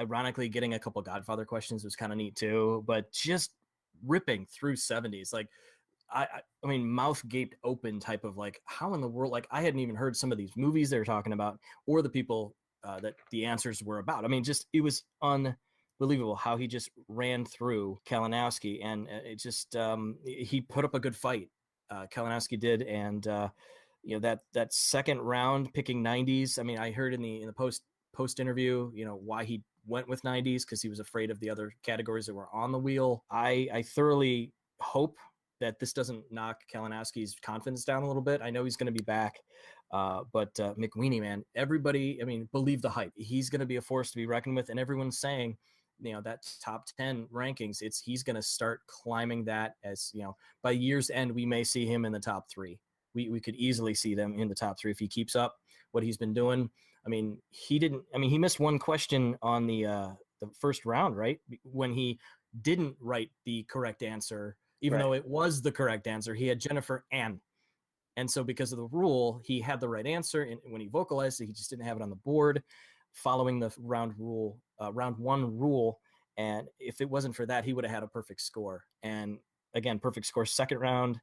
ironically getting a couple Godfather questions was kind of neat too, but just ripping through 70s. Like, I mean, mouth gaped open type of like, how in the world? Like, I hadn't even heard some of these movies they were talking about or the people that the answers were about. I mean, just, it was unbelievable how he just ran through Kalinowski, and it just, he put up a good fight. Kalinowski did. And, that second round picking 90s. I mean, I heard in the post interview, why he went with 90s, because he was afraid of the other categories that were on the wheel. I thoroughly hope that this doesn't knock Kalinowski's confidence down a little bit. I know he's going to be back, but McWeeny, man, everybody, I mean, believe the hype. He's going to be a force to be reckoned with, and everyone's saying, that top 10 rankings, he's going to start climbing that as, by year's end, we may see him in the top 3. We could easily see them in the top 3 if he keeps up what he's been doing. I mean, he missed one question on the first round, right? When he didn't write the correct answer, even though it was the correct answer. He had Jennifer Ann. And so because of the rule, he had the right answer. And when he vocalized it, he just didn't have it on the board following the round 1 rule. And if it wasn't for that, he would have had a perfect score. And again, perfect score second round.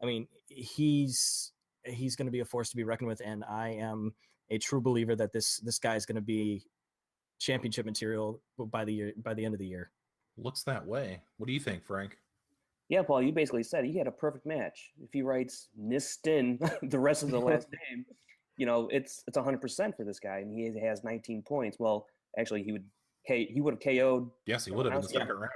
I mean, he's going to be a force to be reckoned with. And I am a true believer that this guy is going to be championship material by the end of the year. Looks that way. What do you think, Frank? Yeah, Paul, you basically said he had a perfect match. If he writes Nistin the rest of the last name, it's 100% for this guy, and he has 19 points. Well, actually, he would have KO'd. Yes, he would have in the second round.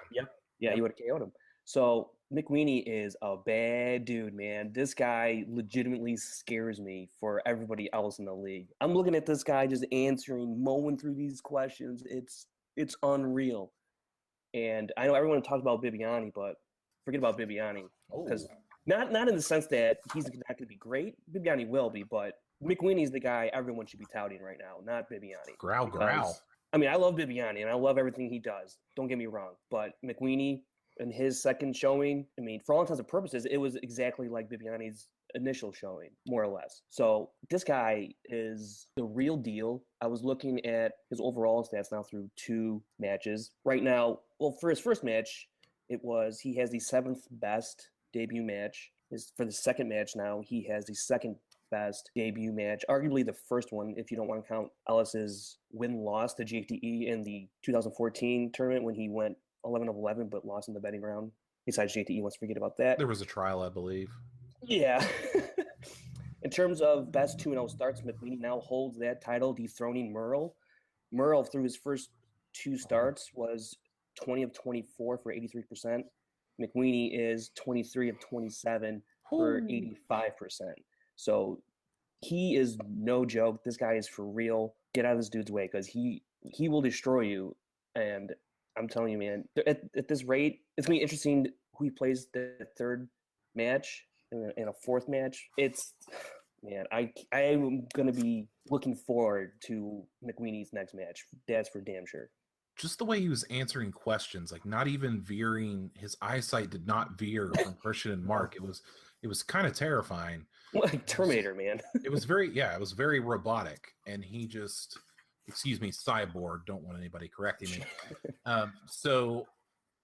Yeah, he would have KO'd him. So McWeeny is a bad dude, man. This guy legitimately scares me for everybody else in the league. I'm looking at this guy just mowing through these questions. It's unreal. And I know everyone talked about Bibbiani, but forget about Bibbiani, because not in the sense that he's not going to be great. Bibbiani will be, but McWeany's the guy everyone should be touting right now, not Bibbiani. Growl. I mean, I love Bibbiani and I love everything he does. Don't get me wrong, but McWeeny in his second showing, I mean, for all intents and purposes, it was exactly like Bibbiani's initial showing, more or less. So this guy is the real deal. I was looking at his overall stats now through 2 matches. Right now, well, for his first match, he has the 7th best debut match. For the second match now, he has the 2nd best debut match, arguably the first one if you don't want to count Ellis's win-loss to JTE in the 2014 tournament when he went 11-11 but lost in the betting round. Besides JTE, let's forget about that. There was a trial, I believe. Yeah. In terms of best 2-0 starts, McWeeny now holds that title, dethroning Murrell. Murrell, through his first 2 starts, was 20 of 24 for 83%. McWeeny is 23 of 27 for 85%. So he is no joke. This guy is for real. Get out of this dude's way, because he will destroy you. And I'm telling you, man, at this rate, it's going to be interesting who he plays the 3rd match and a 4th match. Man, I am going to be looking forward to McWeeny's next match. That's for damn sure. Just the way he was answering questions, like not even veering, his eyesight did not veer from Kristian and Mark. It was kind of terrifying. Like Terminator, man. It was very robotic. And he just, excuse me, cyborg, don't want anybody correcting me. So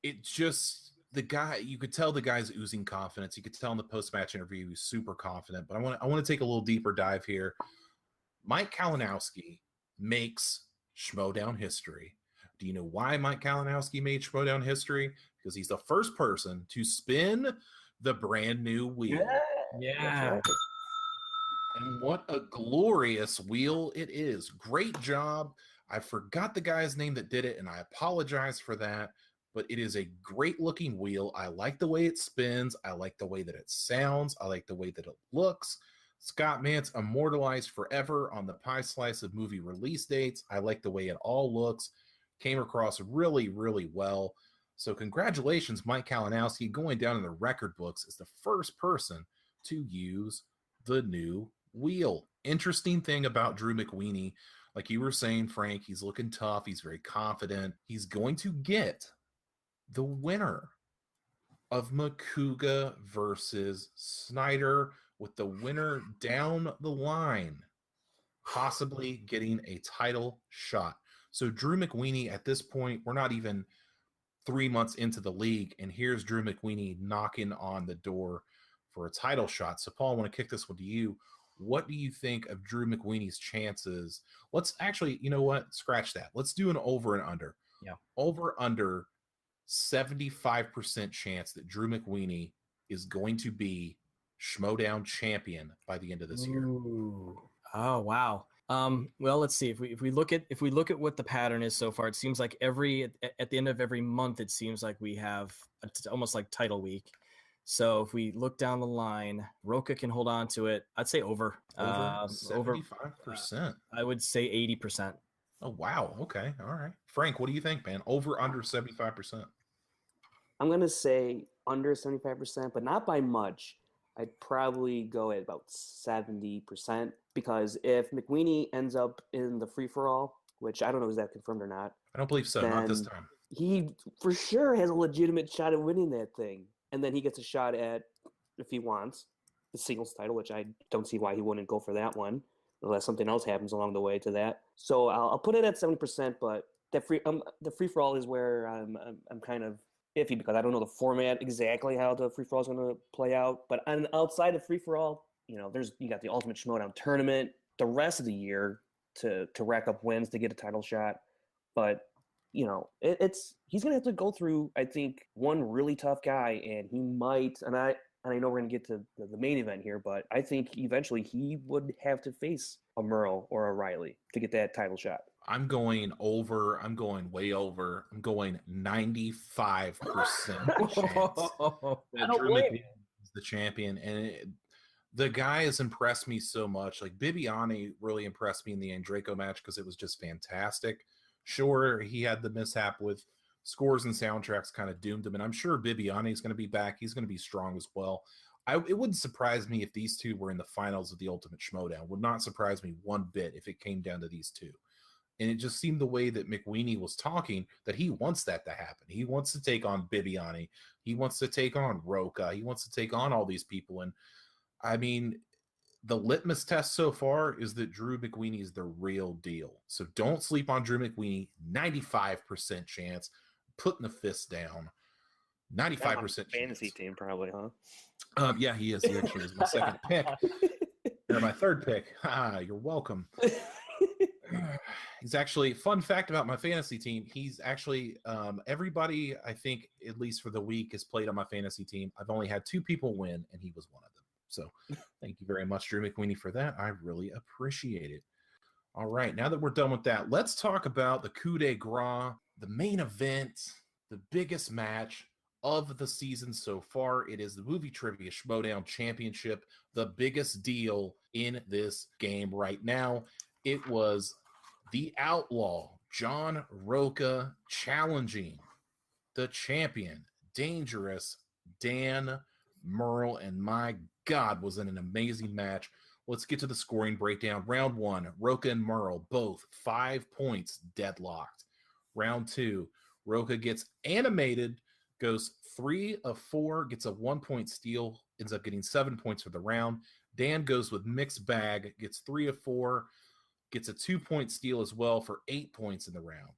it just, the guy, you could tell the guy's oozing confidence. You could tell in the post-match interview he's super confident. But I want to take a little deeper dive here. Mike Kalinowski makes Schmoedown history. Do you know why Mike Kalinowski made Schmoedown history? Because he's the first person to spin the brand new wheel. Yeah. And what a glorious wheel it is. Great job. I forgot the guy's name that did it, and I apologize for that. But it is a great looking wheel. I like the way it spins. I like the way that it sounds. I like the way that it looks. Scott Mantz immortalized forever on the pie slice of movie release dates. I like the way it all looks. Came across really, really well. So congratulations, Mike Kalinowski, going down in the record books as the first person to use the new wheel. Interesting thing about Drew McWeeny, like you were saying, Frank, he's looking tough. He's very confident. He's going to get the winner of Macuga versus Snyder, with the winner down the line, possibly getting a title shot. So Drew McWeeny, at this point, we're not even 3 months into the league, and here's Drew McWeeny knocking on the door for a title shot. So Paul, I want to kick this one to you. What do you think of Drew McWeeny's chances? Let's actually, you know what? Scratch that. Let's do an over and under. Yeah. Over under 75% chance that Drew McWeeny is going to be Schmoedown champion by the end of this year. Oh wow. Well, let's see. If we look at what the pattern is so far, it seems like at the end of every month, it seems like we have almost like title week. So if we look down the line, Rocha can hold on to it. I'd say over 75%. I would say 80%. Oh wow. Okay. All right. Frank, what do you think, man? Over under 75%. I'm going to say under 75%, but not by much. I'd probably go at about 70%, because if McWeeny ends up in the free-for-all, which I don't know is that confirmed or not. I don't believe so. Not this then time. He for sure has a legitimate shot at winning that thing. And then he gets a shot at, if he wants, the singles title, which I don't see why he wouldn't go for that one, unless something else happens along the way to that. So I'll put it at 70%, but the free-for-all is where I'm kind of iffy, because I don't know the format exactly how the free-for-all is going to play out. But outside of free-for-all, you got the Ultimate Schmoedown tournament the rest of the year to rack up wins to get a title shot. But he's going to have to go through, I think, one really tough guy, and he might, and I know we're going to get to the main event here, but I think eventually he would have to face a Murrell or a Riley to get that title shot. I'm going over. I'm going way over. I'm going 95% chance that Drew McWeeny is the champion. And the guy has impressed me so much. Like, Bibiani really impressed me in the Andreyko match because it was just fantastic. Sure, he had the mishap with scores and soundtracks kind of doomed him, and I'm sure Bibiani is going to be back. He's going to be strong as well. It wouldn't surprise me if these two were in the finals of the Ultimate Schmoedown. Would not surprise me one bit if it came down to these two. And it just seemed the way that McWeeny was talking that he wants that to happen. He wants to take on Bibiani. He wants to take on Rocha. He wants to take on all these people. And I mean, the litmus test so far is that Drew McWeeny is the real deal. So don't sleep on Drew McWeeny. 95% chance. Putting the fist down. 95% fantasy team, probably, huh? Yeah, he is. He actually is my second pick. Or my third pick. You're welcome. He's actually, fun fact about my fantasy team, he's actually, everybody, I think, at least for the week, has played on my fantasy team. I've only had 2 people win, and he was one of them. So thank you very much, Drew McWeeny, for that. I really appreciate it. All right, now that we're done with that, let's talk about the coup de grace, the main event, the biggest match of the season so far. It is the Movie Trivia Schmoedown Championship, the biggest deal in this game right now. It was the outlaw, John Rocha, challenging the champion, dangerous Dan Murrell, and my God, was it an amazing match. Let's get to the scoring breakdown. Round 1, Rocha and Murrell, both 5 points deadlocked. Round 2, Rocha gets animated, goes 3 of 4, gets a 1-point steal, ends up getting 7 points for the round. Dan goes with mixed bag, gets 3 of 4, gets a 2-point steal as well for 8 points in the round.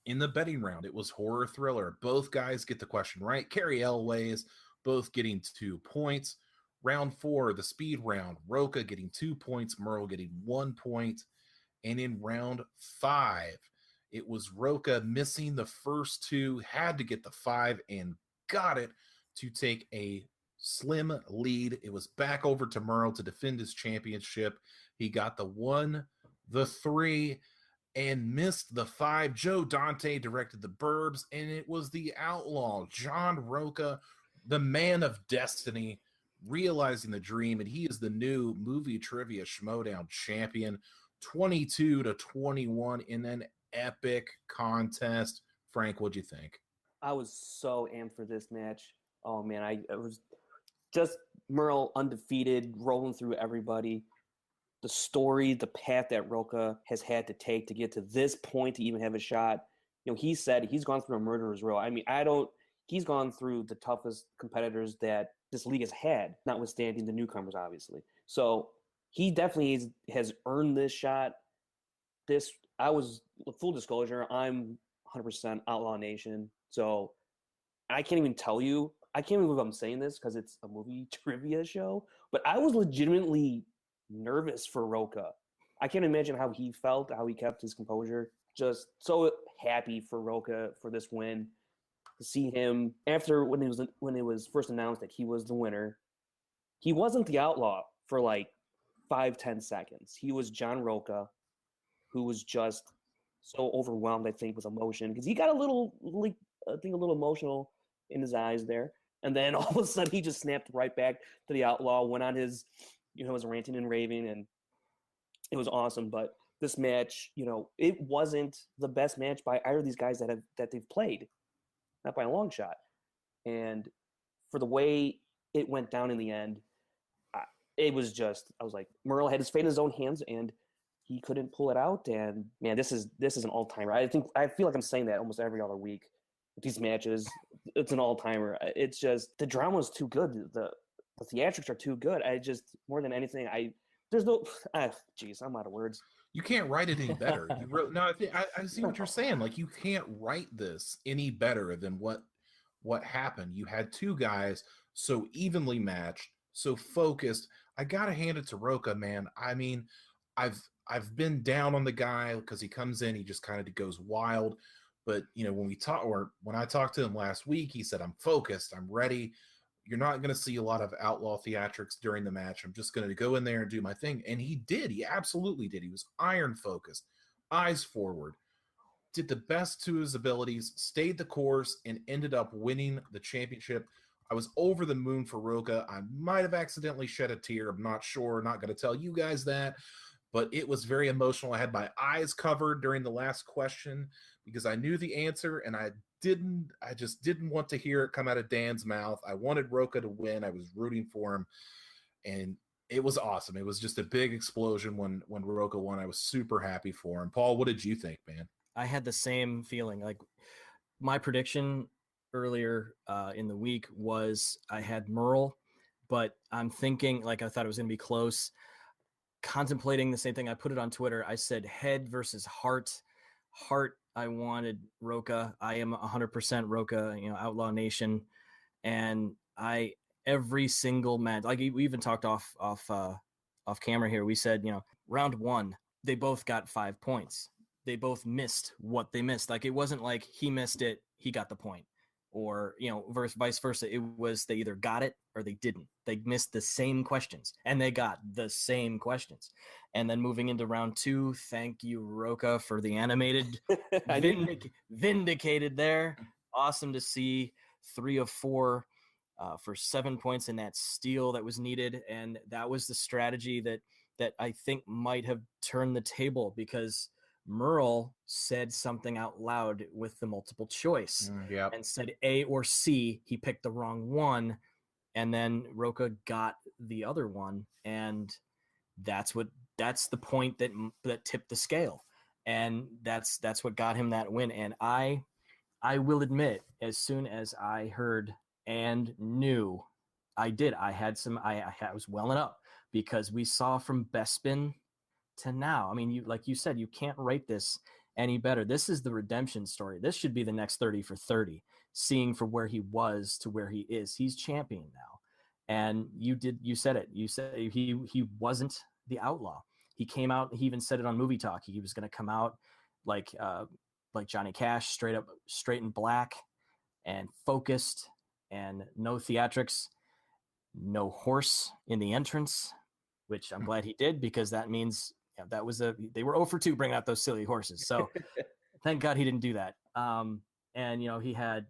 In the betting round, it was horror thriller. Both guys get the question right. Carrie Elways, both getting 2 points. Round 4, the speed round, Rocha getting 2 points, Murrell getting 1 point. And in round 5, it was Rocha missing the first 2, had to get the 5, and got it to take a slim lead. It was back over to Murrell to defend his championship. He got the 1, the 3, and missed the 5. Joe Dante directed the Burbs, and it was the outlaw, John Rocha, the man of destiny, realizing the dream, and he is the new movie trivia Schmoedown champion, 22-21 in an epic contest. Frank, what'd you think? I was so amped for this match. Oh man, I was just Murrell undefeated, rolling through everybody. The story, the path that Rocha has had to take to get to this point to even have a shot. You know, he said he's gone through a murderer's row. I mean, he's gone through the toughest competitors that this league has had, notwithstanding the newcomers, obviously. So he definitely has earned this shot. Full disclosure, I'm 100% Outlaw Nation. So I can't even believe I'm saying this because it's a movie trivia show, but I was legitimately nervous for Rocha. I can't imagine how he felt, how he kept his composure. Just so happy for Rocha for this win. To see him after when it was first announced that he was the winner, he wasn't the outlaw for like 5-10 seconds. He was John Rocha, who was just so overwhelmed, I think, with emotion because he got a little emotional in his eyes there. And then all of a sudden he just snapped right back to the outlaw, went on his ranting and raving, and it was awesome. But this match, it wasn't the best match by either of these guys that they've played, not by a long shot. And for the way it went down in the end, I was like, Murrell had his fate in his own hands, and he couldn't pull it out. And man, this is an all-timer. I feel like I'm saying that almost every other week with these matches. It's an all-timer. It's just the drama is too good. The theatrics are too good. More than anything, I'm out of words. You can't write it any better. I see what you're saying. Like, you can't write this any better than what happened. You had two guys so evenly matched, so focused. I gotta hand it to Rocha, man. I mean, I've been down on the guy because he comes in, he just kind of goes wild. But when I talked to him last week, he said, "I'm focused, I'm ready. You're not going to see a lot of outlaw theatrics during the match. I'm just going to go in there and do my thing." And he did. He absolutely did. He was iron focused, eyes forward, did the best to his abilities, stayed the course, and ended up winning the championship. I was over the moon for Rocha. I might have accidentally shed a tear. I'm not sure. Not going to tell you guys that. But it was very emotional. I had my eyes covered during the last question because I knew the answer, and I just didn't want to hear it come out of Dan's mouth. I wanted Rocha to win. I was rooting for him, and it was awesome. It was just a big explosion when Rocha won. I was super happy for him. Paul, what did you think, man? I had the same feeling. Like, my prediction earlier in the week was I had Murrell, but I'm thinking, like, I thought it was going to be close. Contemplating the same thing. I put it on Twitter. I said head versus heart. Heart, I wanted Rocha. I am 100% Rocha, Outlaw Nation. And every single match, like we even talked off camera here. We said, round one, they both got 5 points. They both missed what they missed. Like, it wasn't like he missed it, he got the point, or, vice versa. It was they either got it or they didn't. They missed the same questions and they got the same questions. And then moving into round two, thank you, Rocha, for the animated vindicated there. Awesome to see 3 of 4 for 7 points in that steal that was needed. And that was the strategy that I think might have turned the table, because Murrell said something out loud with the multiple choice and said A or C. He picked the wrong one, and then Rocha got the other one, and that's the point that tipped the scale, and that's what got him that win. And I will admit, as soon as I heard and knew, I was welling up, because we saw from Bespin to now. I mean, like you said, you can't write this any better. This is the redemption story. This should be the next 30 for 30, seeing from where he was to where he is. He's champion now. And you said it. You said he wasn't the outlaw. He came out, he even said it on Movie Talk. He was going to come out like Johnny Cash, straight in black and focused, and no theatrics, no horse in the entrance, which I'm glad he did, because that means they were 0 for 2 bringing out those silly horses. So thank God he didn't do that. And he had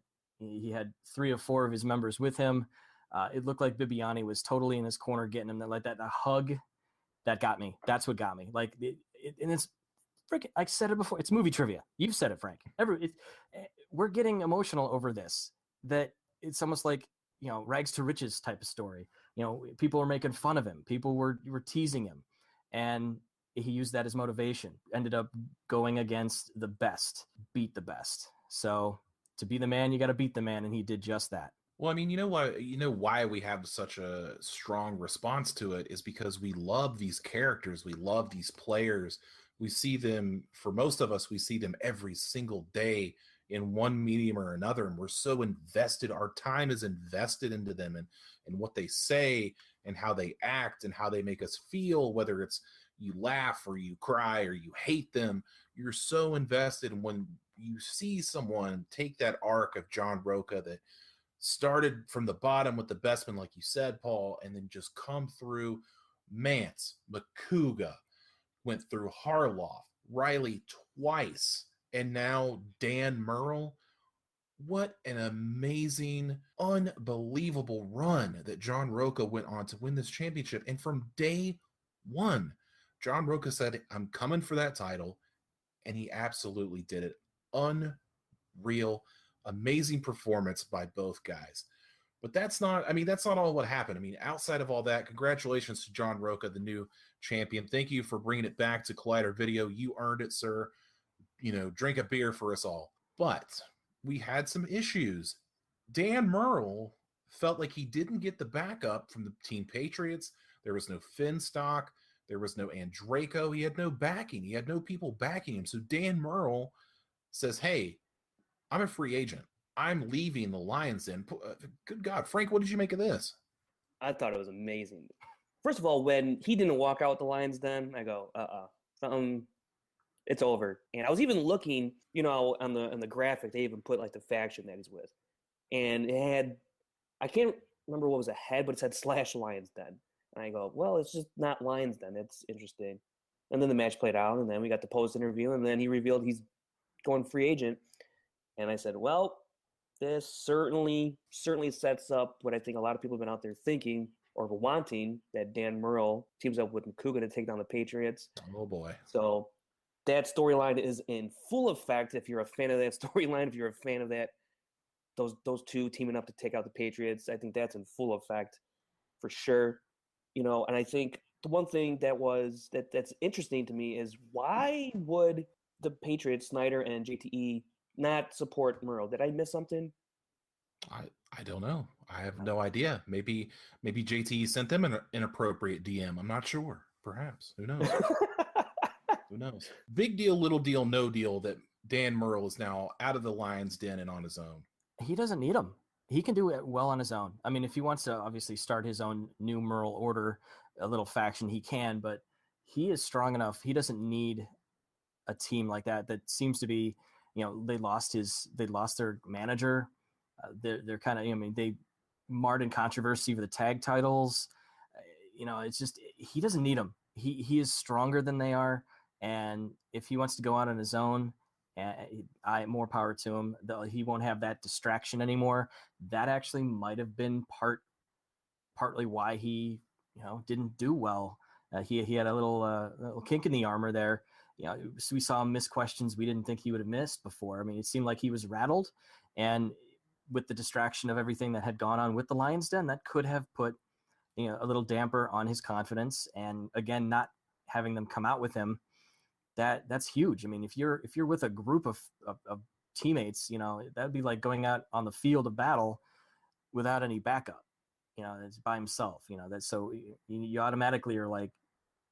3 of 4 of his members with him. It looked like Bibiani was totally in his corner getting him. Like that hug, that got me. That's what got me. Like, and it's freaking. I said it before. It's movie trivia. You've said it, Frank. We're getting emotional over this. That it's almost like, rags to riches type of story. People were making fun of him. People were teasing him, and he used that as motivation. Ended up going against the best, beat the best. So to be the man, you got to beat the man, and he did just that. Well, I mean, you know why we have such a strong response to it is because we love these characters. We love these players. We see them, for most of us, we see them every single day in one medium or another. And we're so invested. Our time is invested into them and what they say and how they act and how they make us feel, whether it's you laugh or you cry or you hate them. You're so invested. And when you see someone take that arc of John Rocha that started from the bottom with the best man, like you said, Paul, and then just come through Mance, Macuga, went through Harloff, Riley twice, and now Dan Murrell. What an amazing, unbelievable run that John Rocha went on to win this championship. And from day one, John Rocha said, I'm coming for that title. And he absolutely did it. Unreal, amazing performance by both guys. But that's not all what happened. I mean, outside of all that, congratulations to John Rocha, the new champion. Thank you for bringing it back to Collider Video. You earned it, sir. Drink a beer for us all. But we had some issues. Dan Murrell felt like he didn't get the backup from the Team Patriots. There was no Finstock. There was no Andraco. He had no backing. He had no people backing him. So Dan Murrell says, hey, I'm a free agent. I'm leaving the Lions Den. Good God. Frank, what did you make of this? I thought it was amazing. First of all, when he didn't walk out with the Lions Den, I go, something, it's over. And I was even looking, on the graphic, they even put like the faction that he's with. And it had, I can't remember what was ahead, but it said / Lions Den. And I go, well, it's just not Lions Den. It's interesting. And then the match played out, and then we got the post interview, and then he revealed he's going free agent. And I said, well, this certainly sets up what I think a lot of people have been out there thinking or wanting, that Dan Murrell teams up with Macuga to take down the Patriots. Oh, boy. So that storyline is in full effect. If you're a fan of that storyline, if you're a fan of that, those two teaming up to take out the Patriots, I think that's in full effect for sure. And I think the one thing that's interesting to me is, why would the Patriots, Snyder and JTE, not support Murrell? Did I miss something? I don't know. I have no idea. Maybe JTE sent them an inappropriate DM. I'm not sure. Perhaps. Who knows? Who knows? Big deal, little deal, no deal that Dan Murrell is now out of the Lions Den and on his own. He doesn't need him. He can do it well on his own. I mean, if he wants to obviously start his own new Murrell order, a little faction, he can, but he is strong enough. He doesn't need a team like that. That seems to be, they lost their manager. They're kind of, they marred in controversy for the tag titles. It's just, he doesn't need them. He is stronger than they are. And if he wants to go out on his own, more power to him. He won't have that distraction anymore. That actually might have been partly why he, didn't do well. He had a little kink in the armor there. So we saw him miss questions we didn't think he would have missed before. I mean, it seemed like he was rattled, and with the distraction of everything that had gone on with the Lions Den, that could have put, a little damper on his confidence. And again, not having them come out with him, that's huge. I mean, if you're with a group of teammates, that'd be like going out on the field of battle without any backup. It's by himself. That's so you automatically are like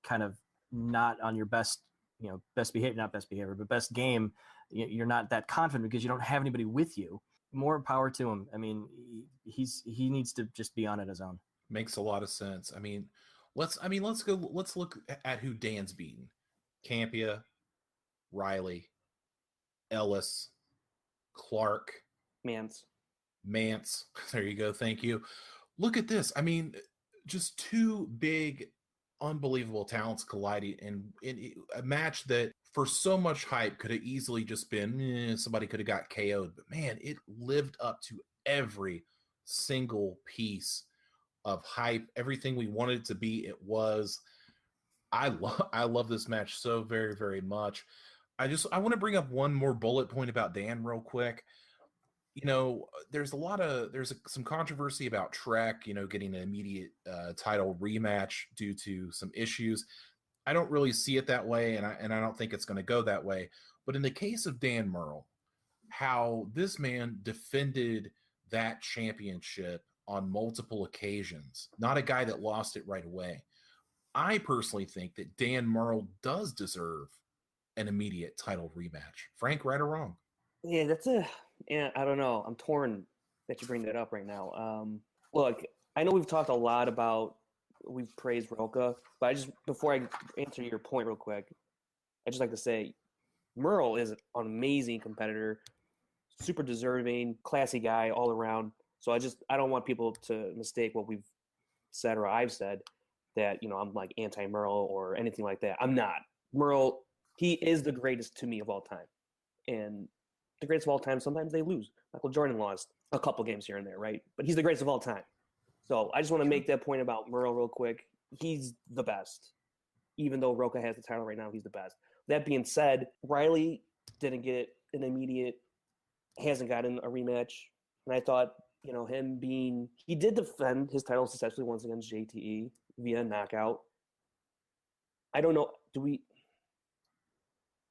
kind of not on your best behavior, but best game. You're not that confident because you don't have anybody with you. More power to him. I mean, he needs to just be on it his own. Makes a lot of sense. I mean, let's look at who Dan's beaten. Campia, Riley, Ellis, Clark, Mance. There you go. Thank you. Look at this. I mean, just two big, unbelievable talents colliding in a match that for so much hype could have easily just been, somebody could have got KO'd. But man, it lived up to every single piece of hype, everything we wanted it to be. It was. I love this match so very, very much. I want to bring up one more bullet point about Dan real quick. There's some controversy about Trek, getting an immediate title rematch due to some issues. I don't really see it that way, and I don't think it's going to go that way. But in the case of Dan Murrell, how this man defended that championship on multiple occasions, not a guy that lost it right away. I personally think that Dan Murrell does deserve an immediate title rematch. Frank, right or wrong? Yeah, I don't know. I'm torn that you bring that up right now. Look, I know we've talked a lot about, we've praised Rocha, but before I answer your point real quick, I just like to say Murrell is an amazing competitor, super deserving, classy guy all around. So I don't want people to mistake what we've said or I've said that, I'm like anti-Murrell or anything like that. I'm not. Murrell, he is the greatest to me of all time. And the greatest of all time, sometimes they lose. Michael Jordan lost a couple games here and there, right? But he's the greatest of all time. So I just want to make that point about Murrell real quick. He's the best. Even though Rocha has the title right now, he's the best. That being said, Riley didn't get an immediate, hasn't gotten a rematch. And I thought, he did defend his title successfully once against JTE via knockout. I don't know. I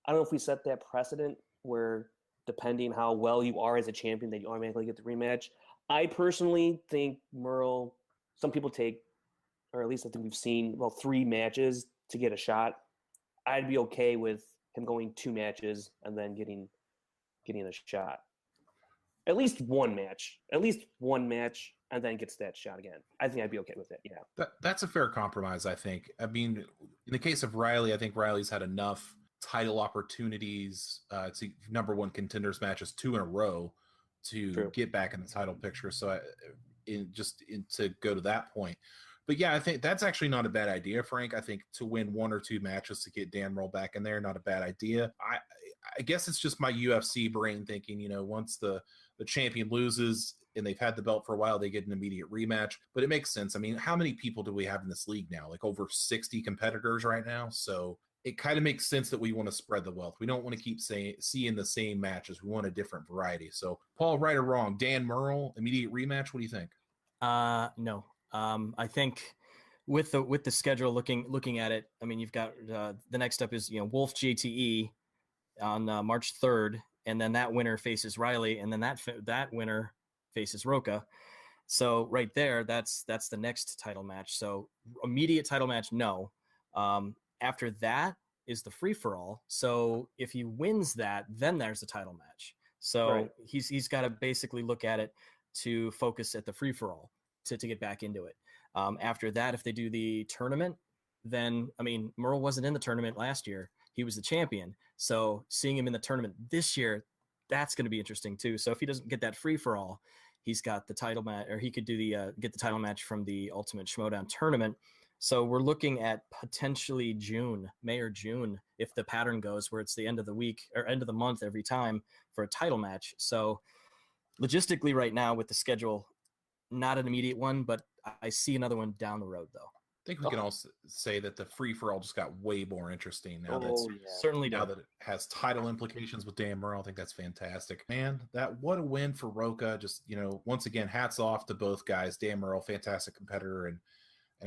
don't know if we set that precedent where depending how well you are as a champion that you automatically get the rematch. I personally think Murrell, some people take, or at least I think we've seen, 3 matches to get a shot. I'd be okay with him going 2 matches and then getting a shot. At least one match, and then gets that shot again. I think I'd be okay with it. Yeah, that's a fair compromise. I think. I mean, in the case of Riley, I think Riley's had enough title opportunities to number 1 contenders matches 2 in a row to get back in the title picture. So, to go to that point. But yeah, I think that's actually not a bad idea, Frank. I think to win 1 or 2 matches to get Dan Murrell back in there, not a bad idea. I guess it's just my UFC brain thinking, once the champion loses and they've had the belt for a while, they get an immediate rematch. But it makes sense. I mean, how many people do we have in this league now? Like over 60 competitors right now. So it kind of makes sense that we want to spread the wealth. We don't want to keep seeing the same matches. We want a different variety. So Paul, right or wrong, Dan Murrell, immediate rematch. What do you think? No. I think with the schedule, looking at it, I mean, you've got the next up is Wolf JTE on March 3rd, and then that winner faces Riley, and then that winner faces Rocha. So right there, that's the next title match. So immediate title match, no. After that is the free for all. So if he wins that, then there's the title match. So right. he's got to basically look at it to focus at the free for all to get back into it. After that, if they do the tournament, then Murrell wasn't in the tournament last year. He was the champion. So seeing him in the tournament this year, that's going to be interesting too. So if he doesn't get that free for all, he's got the title match, or he could do get the title match from the Ultimate Schmoedown tournament. So we're looking at potentially May or June, if the pattern goes where it's the end of the week or end of the month every time for a title match. So logistically right now with the schedule, not an immediate one, but I see another one down the road though. I think we can also say that the free for all just got way more interesting now. Certainly now that it has title implications with Dan Murrell. I think that's fantastic, man. What a win for Rocha. Just once again, hats off to both guys. Dan Murrell, fantastic competitor, and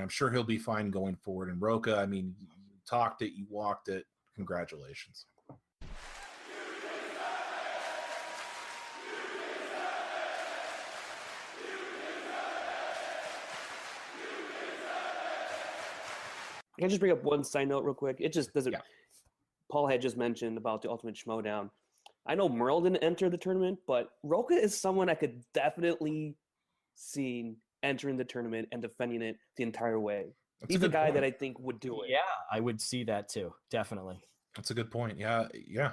I'm sure he'll be fine going forward. And Rocha, you talked it, you walked it. Congratulations. Can I just bring up one side note real quick? It just doesn't. Yeah. Paul had just mentioned about the Ultimate Schmoedown. I know Murrell didn't enter the tournament, but Rocha is someone I could definitely see entering the tournament and defending it the entire way. He's a guy that I think would do it. Yeah, I would see that too. Definitely. That's a good point. Yeah,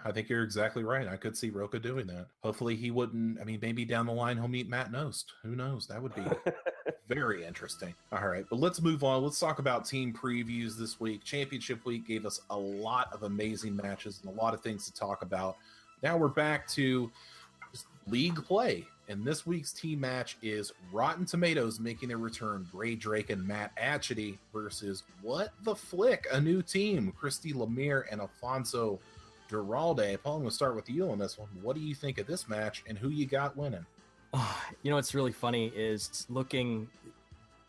I think you're exactly right. I could see Rocha doing that. Hopefully he wouldn't. Maybe down the line he'll meet Matt Nost. Who knows? That would be very interesting. All right, but let's move on. Let's talk about team previews this week. Championship week gave us a lot of amazing matches and a lot of things to talk about. Now we're back to league play. And this week's team match is Rotten Tomatoes making their return, Gray Drake and Matt Atchity versus What the Flick, a new team, Christy Lemire and Alfonso Duralde. Paul, I'm going to start with you on this one. What do you think of this match and who you got winning? You know what's really funny is looking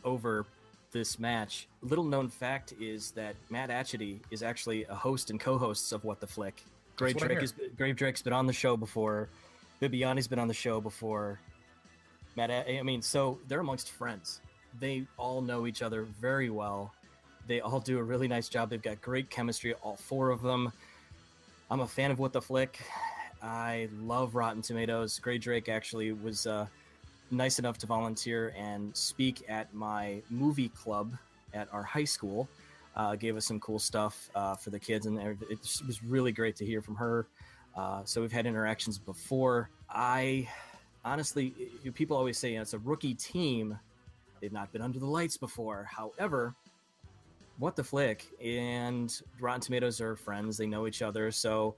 over this match. Little known fact is that Matt Atchity is actually a host and co-hosts of What the Flick. Grave Drake's been on the show before. Bibiani's been on the show before. So they're amongst friends. They all know each other very well. They all do a really nice job. They've got great chemistry, all four of them. I'm a fan of What the Flick. I love Rotten Tomatoes. Gray Drake actually was nice enough to volunteer and speak at my movie club at our high school. Gave us some cool stuff for the kids, and it was really great to hear from her. So we've had interactions before. I honestly, people always say it's a rookie team. They've not been under the lights before. However, What the Flick and Rotten Tomatoes are friends. They know each other. So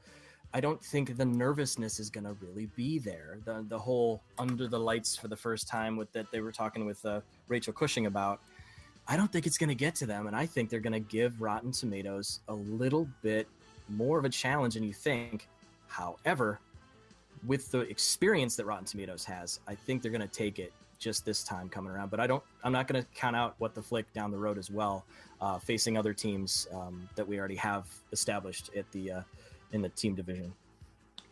I don't think the nervousness is going to really be there. The whole under the lights for the first time that they were talking with Rachel Cushing about, I don't think it's going to get to them. And I think they're going to give Rotten Tomatoes a little bit more of a challenge than you think. However, with the experience that Rotten Tomatoes has, I think they're going to take it just this time coming around. But I'm not going to count out What the Flick down the road as well, facing other teams that we already have established at in the team division.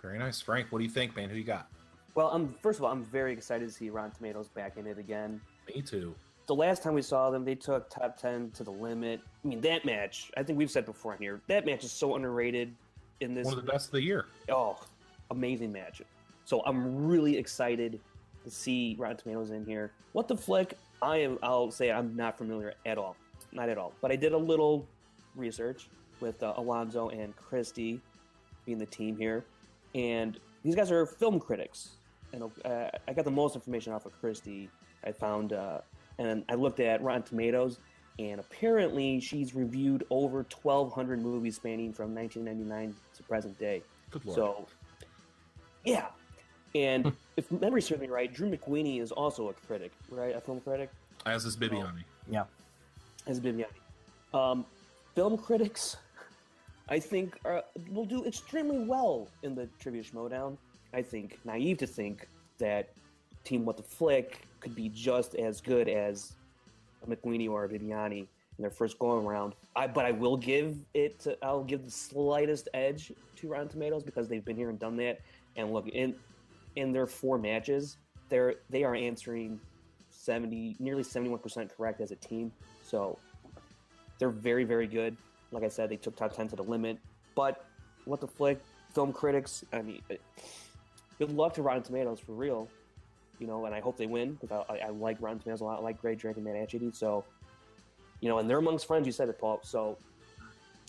Very nice. Frank, what do you think, man? Who you got? Well, first of all, I'm very excited to see Rotten Tomatoes back in it again. Me too. The last time we saw them, they took top 10 to the limit. I mean, that match, I think we've said before in here, that match is so underrated in this. One of the best of the year. Oh, amazing match. So I'm really excited to see Rotten Tomatoes in here. What the Flick, I'll say I'm not familiar at all. Not at all. But I did a little research with Alonzo and Christy being the team here. And these guys are film critics. And I got the most information off of Christy. I found, and I looked at Rotten Tomatoes, and apparently she's reviewed over 1,200 movies spanning from 1999 to present day. Good Lord. So, yeah. And if memory serves me right, Drew McWeeny is also a critic, right? A film critic? As is Bibiani. Yeah. As Bibiani. Film critics, I think, will do extremely well in the Trivia Schmoedown. I think, naive to think that Team What the Flick could be just as good as a McWeeny or a Bibiani in their first going around. But I will I'll give the slightest edge to Rotten Tomatoes because they've been here and done that. And look, in their 4 matches, they are answering nearly 71% correct as a team. So they're very, very good. Like I said, they took top 10 to the limit. But What the Flick, film critics, I mean, good luck to Rotten Tomatoes for real. You know, and I hope they win because I like Rotten Tomatoes a lot. I like Gray Drake and Matt Atchity. So, you know, and they're amongst friends. You said it, Paul. So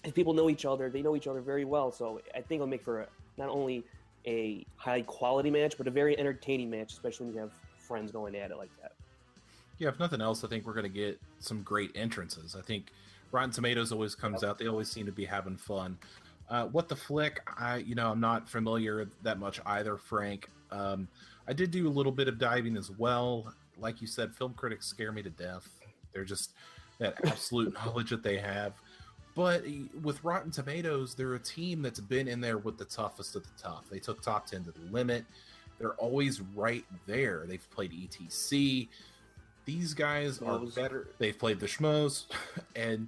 if people know each other, they know each other very well. So I think it'll make for not only a high quality match, but a very entertaining match, especially when you have friends going at it like that. Yeah, if nothing else, I think we're going to get some great entrances. I think Rotten Tomatoes always comes out. They always seem to be having fun. What the Flick, I'm not familiar that much either, Frank. I did do a little bit of diving as well. Like you said, film critics scare me to death. They're just that absolute knowledge that they have. But with Rotten Tomatoes, they're a team that's been in there with the toughest of the tough. They took top 10 to the limit. They're always right there. They've played ETC. These guys are better. They've played the Schmoes, and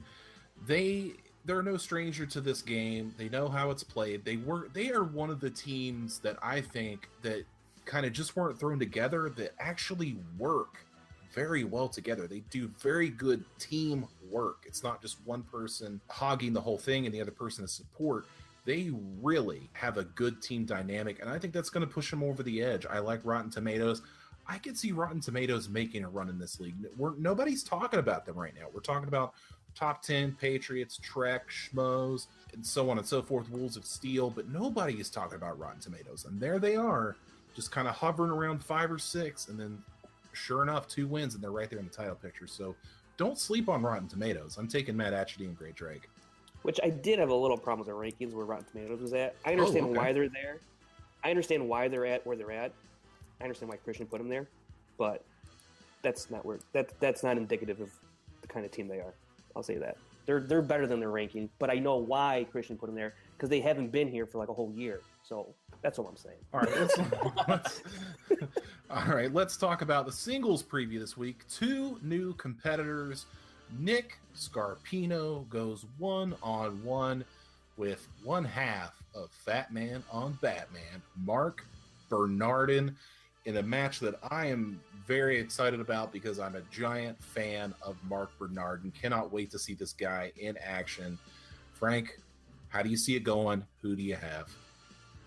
they're no stranger to this game. They know how it's played. They are one of the teams that I think that kind of just weren't thrown together that actually work very well together. They do very good team work. It's not just one person hogging the whole thing and the other person is support. They really have a good team dynamic, and I think that's going to push them over the edge. I like Rotten Tomatoes. I could see Rotten Tomatoes making a run in this league. Nobody's talking about them right now. We're talking about top 10, Patriots, Trek, Schmoes, and so on and so forth, Wolves of Steel, but nobody is talking about Rotten Tomatoes. And there they are, just kind of hovering around 5 or 6, and then sure enough, 2 wins, and they're right there in the title picture. So don't sleep on Rotten Tomatoes. I'm taking Matt Atchity and Gray Drake. Which I did have a little problem with the rankings where Rotten Tomatoes was at. I understand why they're there. I understand why they're at where they're at. I understand why Kristian put him there, but that's not where that's not indicative of the kind of team they are. I'll say that. They're better than their ranking, but I know why Kristian put them there because they haven't been here for like a whole year. So that's what I'm saying. All right, all right, let's talk about the singles preview this week. 2 new competitors. Nick Scarpino goes 1-on-1 with one half of Fat Man on Batman, Mark Bernardin, in a match that I am very excited about because I'm a giant fan of Mark Bernardin. Cannot wait to see this guy in action. Frank, how do you see it going? Who do you have?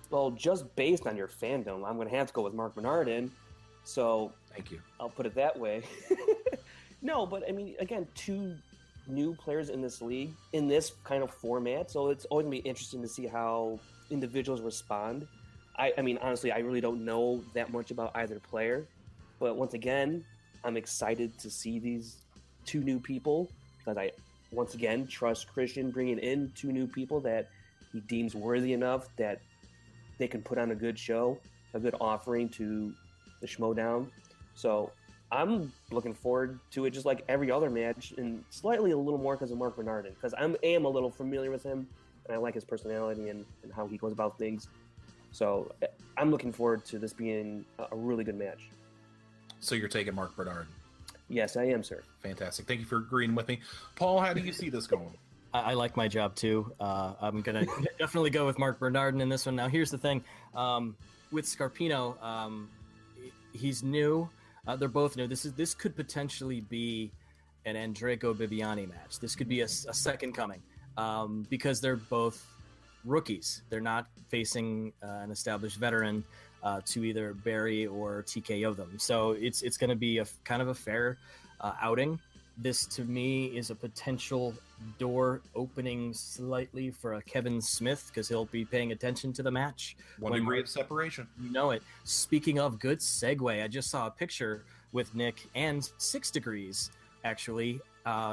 Well, just based on your fandom, I'm going to have to go with Mark Bernardin. So Thank you. I'll put it that way. No, but I mean, again, 2 new players in this league in this kind of format. So it's always going to be interesting to see how individuals respond. I mean, honestly, I really don't know that much about either player. But once again, I'm excited to see these 2 new people because I, once again, trust Kristian bringing in 2 new people that he deems worthy enough that they can put on a good show, a good offering to the Schmoedown. So I'm looking forward to it just like every other match, and slightly a little more because of Mark Bernardin, because I am a little familiar with him, and I like his personality and how he goes about things. So I'm looking forward to this being a really good match. So you're taking Mark Bernardin. Yes, I am, sir. Fantastic. Thank you for agreeing with me. Paul, how do you see this going? I like my job too. I'm gonna definitely go with Mark Bernardin in this one. Now, here's the thing: with Scarpino, he's new. They're both new. This could potentially be an Andrejko Bibiani match. This could be a second coming because they're both rookies. They're not facing an established veteran to either bury or TKO them. So it's going to be a kind of a fair outing. This, to me, is a potential door opening slightly for a Kevin Smith because he'll be paying attention to the match. 1 degree of separation. You know it. Speaking of, good segue. I just saw a picture with Nick and 6 degrees, actually,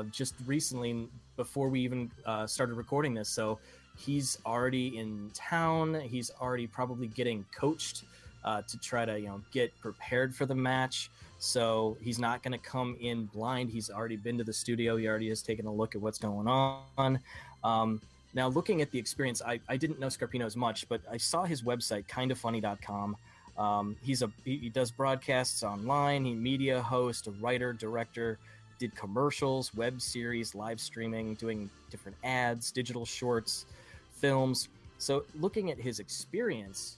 just recently before we even started recording this. So he's already in town. He's already probably getting coached to try to get prepared for the match. So he's not going to come in blind. He's already been to the studio. He already has taken a look at what's going on. Now, looking at the experience, I didn't know Scarpino as much, but I saw his website, kindafunny.com. He does broadcasts online. He media host, a writer, director, did commercials, web series, live streaming, doing different ads, digital shorts, films. So looking at his experience,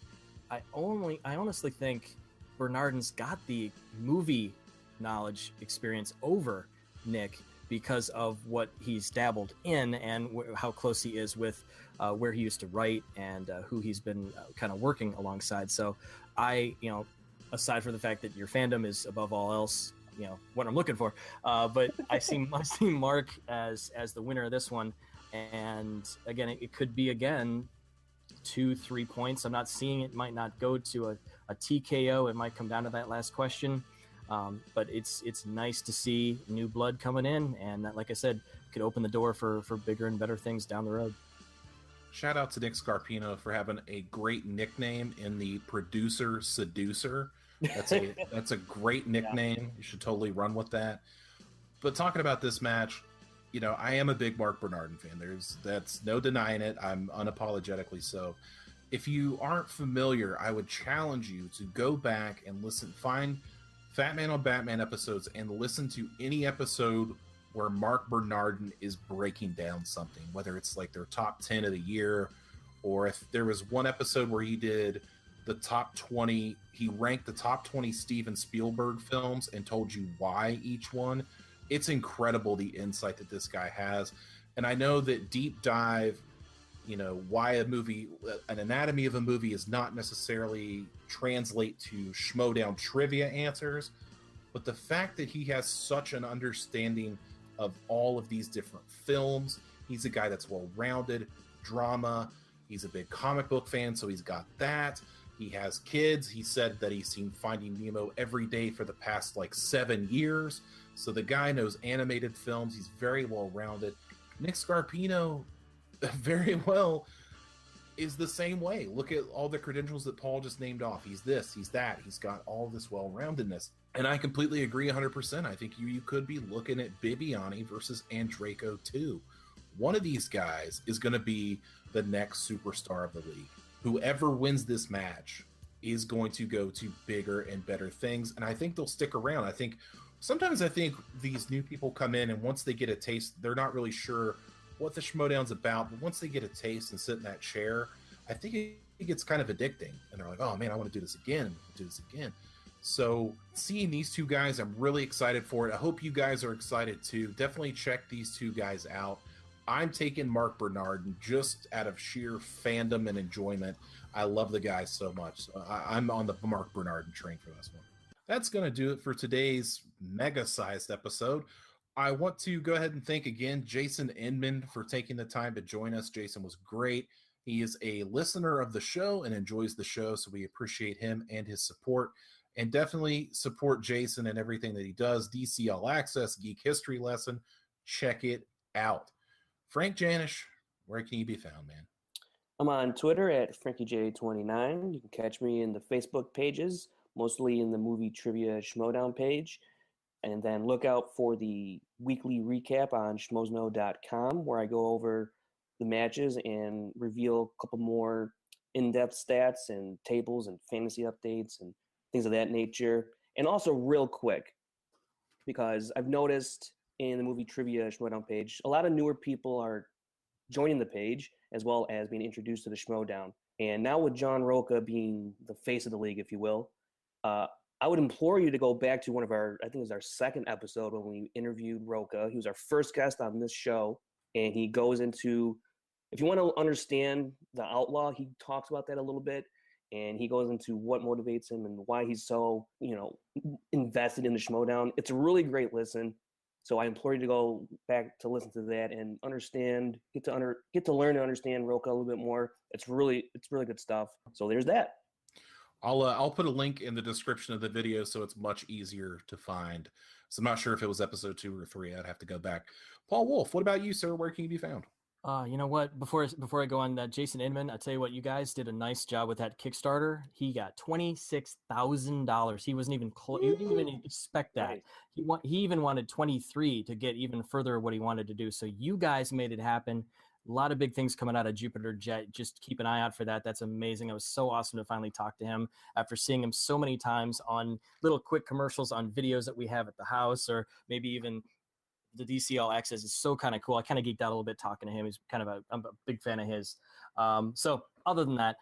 I honestly think Bernardin's got the movie knowledge experience over Nick because of what he's dabbled in and how close he is with where he used to write and who he's been kind of working alongside. So aside from the fact that your fandom is above all else, what I'm looking for, but I see Mark as the winner of this one. And again, it could be 2-3 points. I'm not seeing it. Might not go to a TKO. It might come down to that last question. But it's nice to see new blood coming in, and that, like I said, could open the door for bigger and better things down the road. Shout out to Nick Scarpino for having a great nickname in the producer seducer. That's a great nickname. Yeah. You should totally run with that. But talking about this match, I am a big Mark Bernardin fan. That's no denying it. I'm unapologetically so. If you aren't familiar, I would challenge you to go back and find Fat Man on Batman episodes and listen to any episode where Mark Bernardin is breaking down something, whether it's like their top 10 of the year, or if there was one episode where he did the top 20, he ranked the top 20 Steven Spielberg films and told you why each one. It's incredible the insight that this guy has. And I know that deep dive, why an anatomy of a movie is not necessarily translate to Schmoedown trivia answers, but the fact that he has such an understanding of all of these different films, he's a guy that's well-rounded, drama, he's a big comic book fan, so he's got that. He has kids. He said that he's seen Finding Nemo every day for the past 7 years. So the guy knows animated films. He's very well-rounded. Nick Scarpino, very well. is the same way. Look at all the credentials that Paul just named off. He's this, he's that. He's got all this well-roundedness. And I completely agree 100%. I think you could be looking at Bibiani versus Andreyko too. One of these guys is going to be the next superstar of the league. Whoever wins this match is going to go to bigger and better things. And I think they'll stick around. Sometimes I think these new people come in and once they get a taste, they're not really sure what the Schmoedown's about. But once they get a taste and sit in that chair, I think it gets kind of addicting. And they're like, oh man, I want to do this again. So seeing these two guys, I'm really excited for it. I hope you guys are excited too. Definitely check these two guys out. I'm taking Mark Bernardin just out of sheer fandom and enjoyment. I love the guy so much. So I'm on the Mark Bernardin train for this one. That's going to do it for today's mega-sized episode. I want to go ahead and thank again Jason Inman for taking the time to join us. Jason was great. He is a listener of the show and enjoys the show, so we appreciate him and his support. And definitely support Jason and everything that he does. DCL Access, Geek History Lesson. Check it out. Frank Janish, where can you be found, man? I'm on Twitter at FrankieJ29. You can catch me in the Facebook pages, mostly in the Movie Trivia Schmoedown page. And then look out for the weekly recap on schmoedown.com, where I go over the matches and reveal a couple more in-depth stats and tables and fantasy updates and things of that nature. And also real quick, because I've noticed in the Movie Trivia Schmoedown page, a lot of newer people are joining the page as well as being introduced to the Schmoedown. And now with John Rocha being the face of the league, if you will, I would implore you to go back to one of our, I think it was our second episode when we interviewed Rocha. He was our first guest on this show. And he goes into, if you want to understand the Outlaw, he talks about that a little bit. And he goes into what motivates him and why he's so, invested in the Schmoedown. It's a really great listen. So I implore you to go back to listen to that and understand, get to learn and understand Rocha a little bit more. It's really good stuff. So there's that. I'll put a link in the description of the video so it's much easier to find. So I'm not sure if it was episode 2 or 3. I'd have to go back. Paul Wolf, what about you, sir? Where can you be found? You know what? Before I go on that, Jason Inman, I tell you what, you guys did a nice job with that Kickstarter. He got $26,000. He wasn't even close. You didn't even expect that. Right. He even wanted 23 to get even further what he wanted to do. So you guys made it happen. A lot of big things coming out of Jupiter Jet. Just keep an eye out for that. That's amazing. It was so awesome to finally talk to him after seeing him so many times on little quick commercials on videos that we have at the house, or maybe even the DCL Access is so kind of cool. I kind of geeked out a little bit talking to him. He's I'm a big fan of his. So other than that,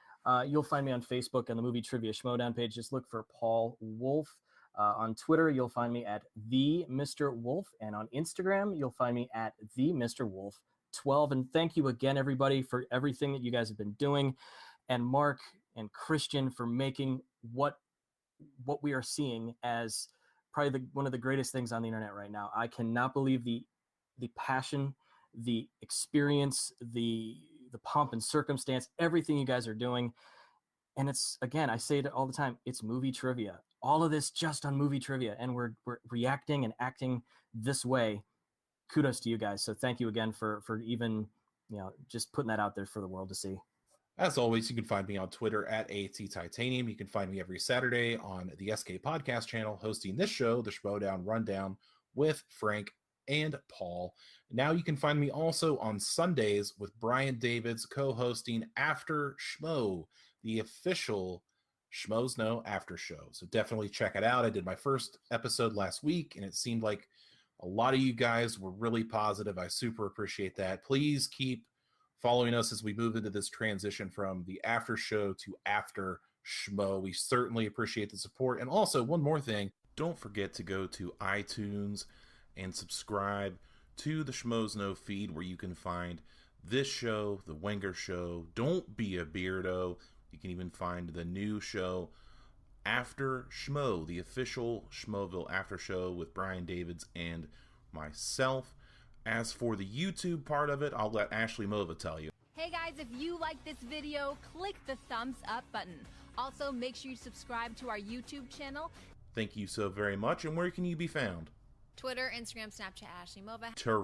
you'll find me on Facebook on the Movie Trivia Schmoedown page. Just look for Paul Wolf. On Twitter, you'll find me at the Mr. Wolf, and on Instagram, you'll find me at the Mr. Wolf 12. And thank you again, everybody, for everything that you guys have been doing, and Mark and Kristian for making what we are seeing as probably one of the greatest things on the internet right now. I cannot believe the passion, the experience, the pomp and circumstance, everything you guys are doing. And it's, again, I say it all the time, it's movie trivia. All of this just on movie trivia, and we're reacting and acting this way. Kudos to you guys. So thank you again for even, just putting that out there for the world to see. As always, you can find me on Twitter at ATTitanium. You can find me every Saturday on the SK Podcast channel hosting this show, the Schmoedown Rundown, with Frank and Paul. Now you can find me also on Sundays with Brian Davids co-hosting After Schmo, the official Schmoes Know After Show. So definitely check it out. I did my first episode last week, and it seemed like a lot of you guys were really positive. I super appreciate that. Please keep following us as we move into this transition from the after show to after Schmo. We certainly appreciate the support. And also, one more thing, don't forget to go to iTunes and subscribe to the Schmoes Know feed, where you can find this show, The Wenger Show, Don't Be a Beardo. You can even find the new show, After Schmo, the official Schmoville after show with Brian Davids and myself. As for the YouTube part of it, I'll let Ashley Mova tell you. Hey guys, if you like this video, click the thumbs up button. Also, make sure you subscribe to our YouTube channel. Thank you so very much. And where can you be found? Twitter, Instagram, Snapchat, Ashley Mova. Terrific.